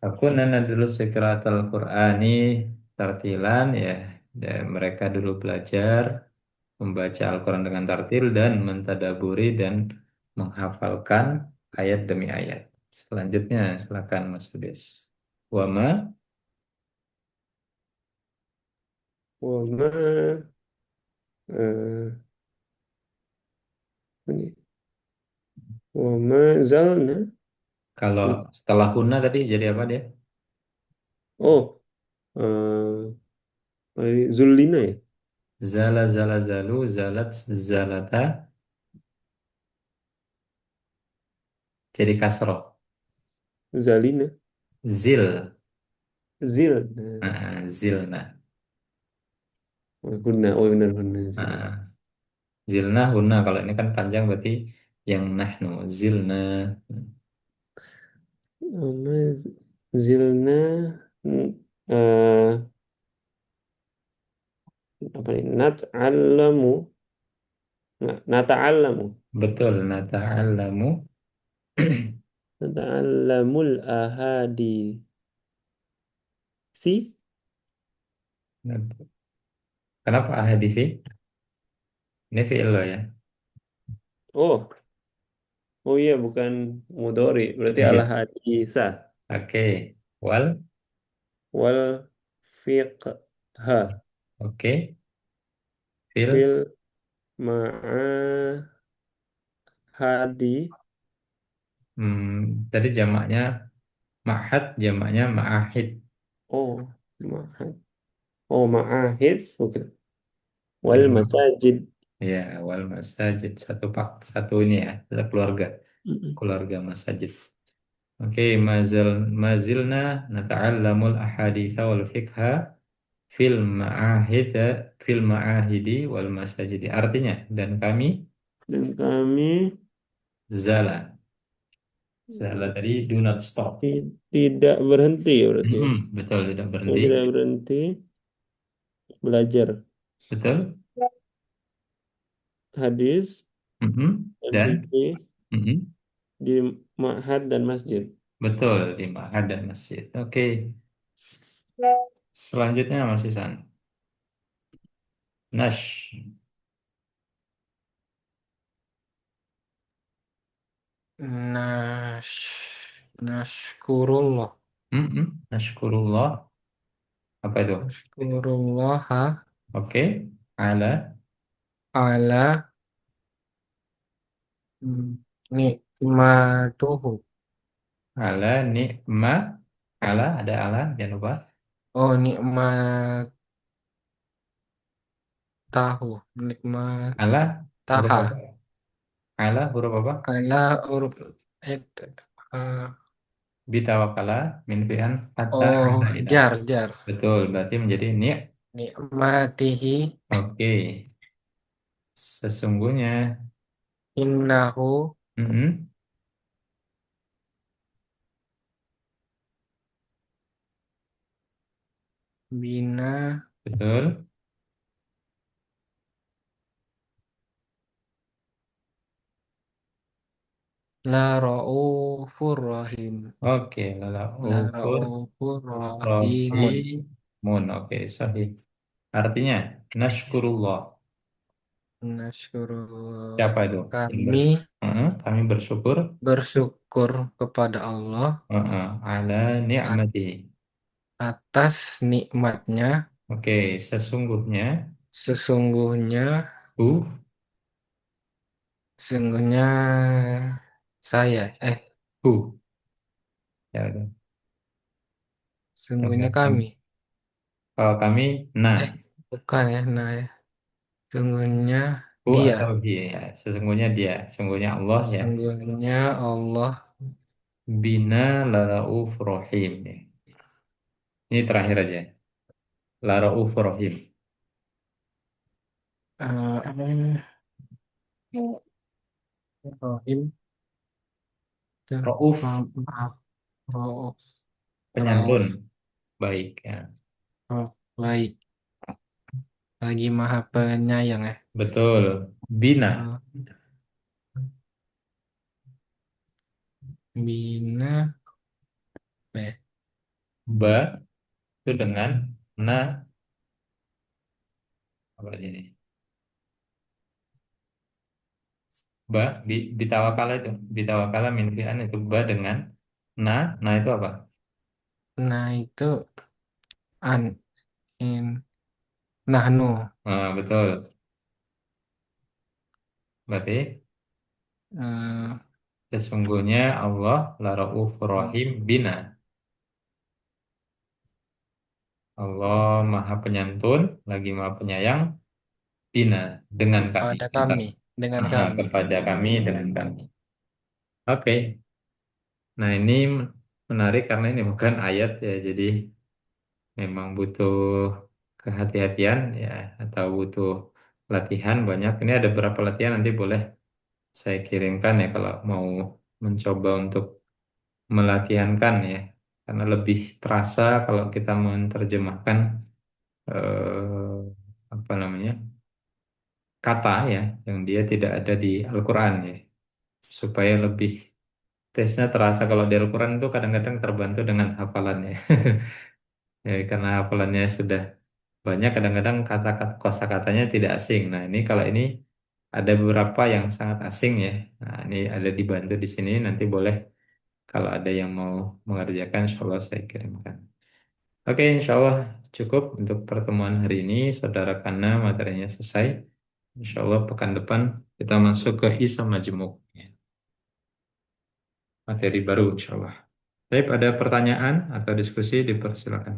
Aku nana dulu sekiratul Qur'ani tartilan ya. Dan mereka dulu belajar membaca Al-Quran dengan tartil dan mentadaburi dan menghafalkan ayat demi ayat. Selanjutnya silakan Mas Budes. Wama وما آه ini وما زلنا kalau setelah huna tadi jadi apa dia? oh eh Zulina ya, Zala zala zalu zalat zalata jadi kasroh. Zalina, Zil. Zil, Zilna. Hunna, oh benar Hunna Zil. Zilna huna kalau ini kan panjang berarti yang nahnu zilna. وما زلنا eh apa nih, nata'allamu Betul, nata'allamu. nata'allamul ahadisi. Kenapa ahadisi? Ini fi'il loh ya. Oh, oh iya, bukan mudori, berarti ala hadisa Oke. Wal. wal fiqha Oke. Fil. fil ma'ahadi. Tadi jamaknya ma'had, jamaknya ma'ahid. Oh, ma'ahad. Oh, ma'ahid. Oke. Wal Jamak. masajid. Ya, wal masajid. Satu ini ya. Satu keluarga. Mm-mm. Keluarga masajid. Oke. Mazilna nata'allamul ahaditha wal fiqha fil ma'ahid fil ma'ahidi wal masajidi. Artinya, dan kami Dan kami zala. Zala tadi do not stop. tidak berhenti ya berarti ya. Betul, tidak Kami berhenti. tidak berhenti belajar Betul. hadis Mhm. dan Dan fikih mhm. di ma'had dan masjid. Betul, di ma'had dan masjid. Oke. Selanjutnya Mas Isan. Nash. Nas Nashkurullah. Nashkurullah. Apa itu? Nashkurullah Oke. Ala. ala mm, nikmatuhu. Ala nikma. Ala, ada ala, jangan lupa. Oh, nikmatahu. Ala, huruf Nikmataha. apa? Ala, huruf apa? Ala huruf it, eh, Bitawakala, min fi'an, hatta, oh, ala, ila. jar jar. Betul, berarti menjadi ni. Nikmatihi Oke. Sesungguhnya. innahu Mhm. bina Betul. la raufur rahim. Oke, lala La ukur raufur rahimun. rohimun. Oke, sahih. Artinya, nashkurullah. Nasykurullah. Siapa itu? Yang Kami bersyukur. Kami bersyukur bersyukur kepada Allah ala at- ni'matihi. atas nikmatnya. Oke, sesungguhnya Sesungguhnya, hu sesungguhnya saya, hu ya udah. sesungguhnya Ganti. kami, Kalau kami nah eh, bukan ya, nah ya, sesungguhnya hu dia, atau dia ya. Sesungguhnya dia, sesungguhnya Allah ya. sesungguhnya Allah, Bina larauf rohim ya. Ini terakhir aja. Larauf rohim. Rahim, Rauf maaf, Rauf, penyantun Rauf, baik ya. Rauf, baik, lagi maha penyayang ya. Betul. Bina Eh, Bina, eh, ba itu dengan na apa ini? Ba bitawakala itu. Bitawakala min fi'an itu ba dengan na itu apa? nah itu an, in, nahnu, Ah, betul. Berarti eh, sesungguhnya Allah la raufur rahim bina. Allah Maha Penyantun, lagi Maha Penyayang, bina dengan kami. kepada kami, dengan kami. Kepada kami dengan kami. Oke. Nah, ini menarik karena ini bukan ayat ya, jadi memang butuh kehati-hatian ya atau butuh latihan banyak. Ini ada beberapa latihan nanti boleh saya kirimkan ya kalau mau mencoba untuk melatihankan ya. Karena lebih terasa kalau kita menerjemahkan apa namanya kata ya yang dia tidak ada di Al-Quran ya supaya lebih tesnya terasa kalau di Al-Quran itu kadang-kadang terbantu dengan hafalannya ya karena hafalannya sudah banyak kadang-kadang kata-kata kosakatanya tidak asing. Nah ini kalau ini ada beberapa yang sangat asing ya. Nah ini ada dibantu di sini nanti boleh kalau ada yang mau mengerjakan insya Allah saya kirimkan. Oke, insya Allah cukup untuk pertemuan hari ini. Saudara Kana materinya selesai. Insya Allah pekan depan kita masuk ke Isam Majmuk. Ya, materi baru insya Allah. Baik, ada pertanyaan atau diskusi dipersilakan.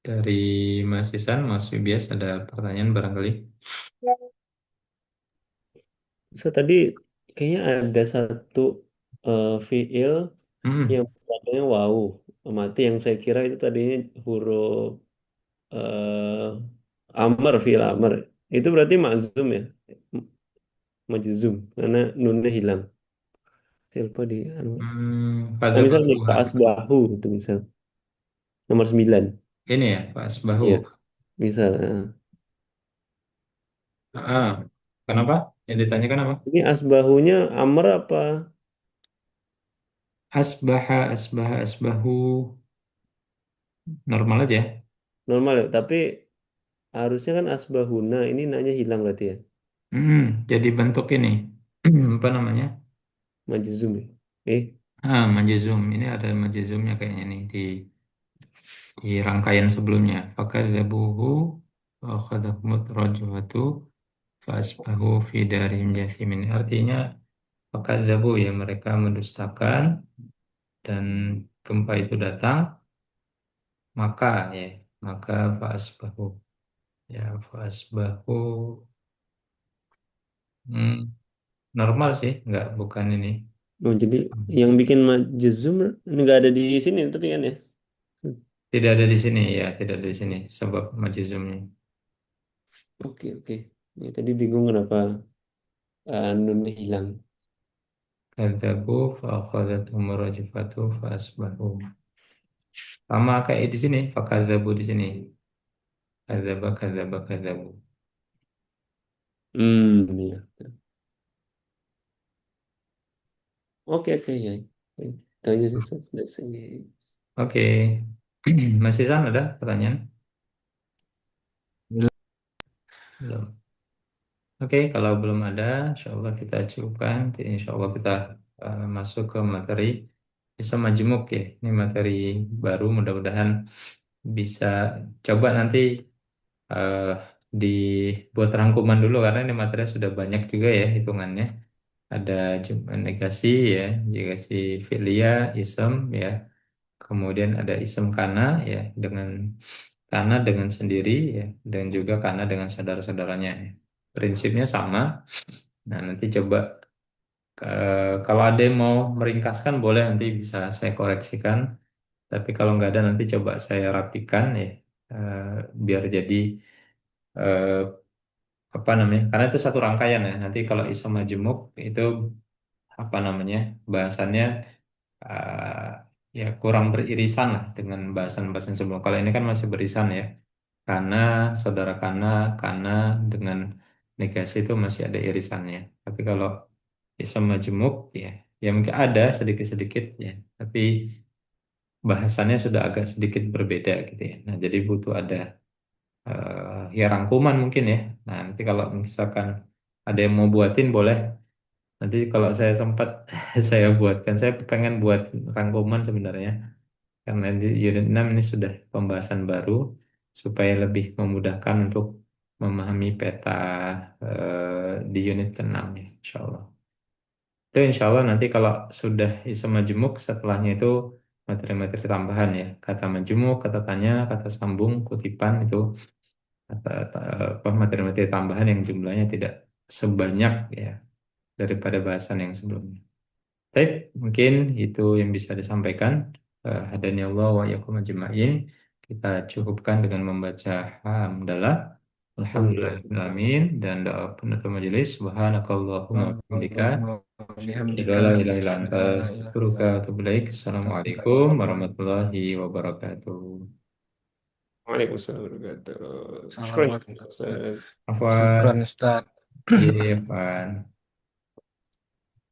Dari Mas Isan, Mas Wibias ada pertanyaan barangkali. So tadi kayaknya ada satu fiil Hmm, yang belakangnya wow mati yang saya kira itu tadinya huruf amr fiil amr itu berarti makzum ya majzum karena nunnya hilang. Saya lupa di anu. Nah, pada misalnya nih, Pak Bakuhan. Asbahu itu misal nomor 9. Ini ya, Pak Asbahu. Iya, misal. Ah, kenapa? Yang ditanyakan apa? Ini asbahunya amr apa Asbaha, asbaha, asbahu. Normal aja. normal ya? Tapi harusnya kan asbahuna ini nanya hilang berarti ya. Jadi bentuk ini. Apa namanya? Majzum ya. Majazum. Ini ada majazumnya kayaknya nih di rangkaian sebelumnya. Fakadzabuhu wa akhadhahumut rajfatu fasbahu fi darihim jathimin. Artinya fakadzabu ya mereka mendustakan dan gempa itu datang maka ya maka fasbahu ya fasbahu hmm, normal sih nggak bukan ini. Oh, jadi yang bikin majzum ini nggak ada di sini tapi kan ya. Tidak ada di sini ya tidak ada di sini sebab majazumnya. Oke, oke. Ya, tadi bingung kenapa nunnya hilang. Kadzabu fa akhadhatuhum rajfatu fa asbahu. Sama kayak di sini, fakadzabu di sini. Kadzaba kadzaba kadzabu. Iya. Oke, oke ya. Itu aja sih Ustaz. Dari sini. Oke. Mas Isan ada pertanyaan? Belum. Oke, kalau belum ada, insya Allah kita cukupkan. Insya Allah kita masuk ke materi Isam Majemuk ya. Ini materi baru, mudah-mudahan bisa coba nanti eh, dibuat rangkuman dulu karena ini materi sudah banyak juga ya hitungannya. Ada negasi ya, negasi filia, isem ya. Kemudian ada isem kana ya dengan sendiri ya dan juga kana dengan saudara-saudaranya. Ya. Prinsipnya sama. Nah, nanti coba kalau ada yang mau meringkaskan boleh nanti bisa saya koreksikan. Tapi kalau nggak ada nanti coba saya rapikan ya eh, biar jadi eh, apa namanya? Karena itu satu rangkaian ya. Nanti kalau isom majemuk itu apa namanya? Bahasannya ya kurang beririsan lah dengan bahasan-bahasan sebelum. Kalau ini kan masih beririsan ya. Karena saudara kana dengan negasi itu masih ada irisannya. Tapi kalau isom majemuk ya, ya mungkin ada sedikit-sedikit ya. Tapi bahasannya sudah agak sedikit berbeda gitu ya. Nah, jadi butuh ada ya rangkuman mungkin ya. Nah, nanti kalau misalkan ada yang mau buatin boleh. Nanti kalau saya sempat saya buatkan. Saya pengen buat rangkuman sebenarnya. Karena di unit 6 ini sudah pembahasan baru supaya lebih memudahkan untuk memahami peta di unit ke-6 ya, insya Allah. Itu insya Allah nanti kalau sudah iso majemuk setelahnya itu materi-materi tambahan ya. Kata majemuk, kata tanya, kata sambung, kutipan itu apa materi-materi tambahan yang jumlahnya tidak sebanyak ya daripada bahasan yang sebelumnya. Baik, mungkin itu yang bisa disampaikan. Hadani Allah wa iyyakum ajma'in. Kita cukupkan dengan membaca hamdalah. Alhamdulillah. Alhamdulillahirrahmanirrahim. Dan doa penutup majelis. Subhanakallahumma wa bihamdika. Asyhadu Bihamdika an la ilaha illa anta asyhadu an la ilaha astaghfiruka illa wa atubu ilaik. Assalamualaikum warahmatullahi wabarakatuh. Waalaikumsalam warahmatullahi wabarakatuh. Syukran, Assalamualaikum. Ustaz. Afwan. Syukran Ustaz. Iya, Afwan.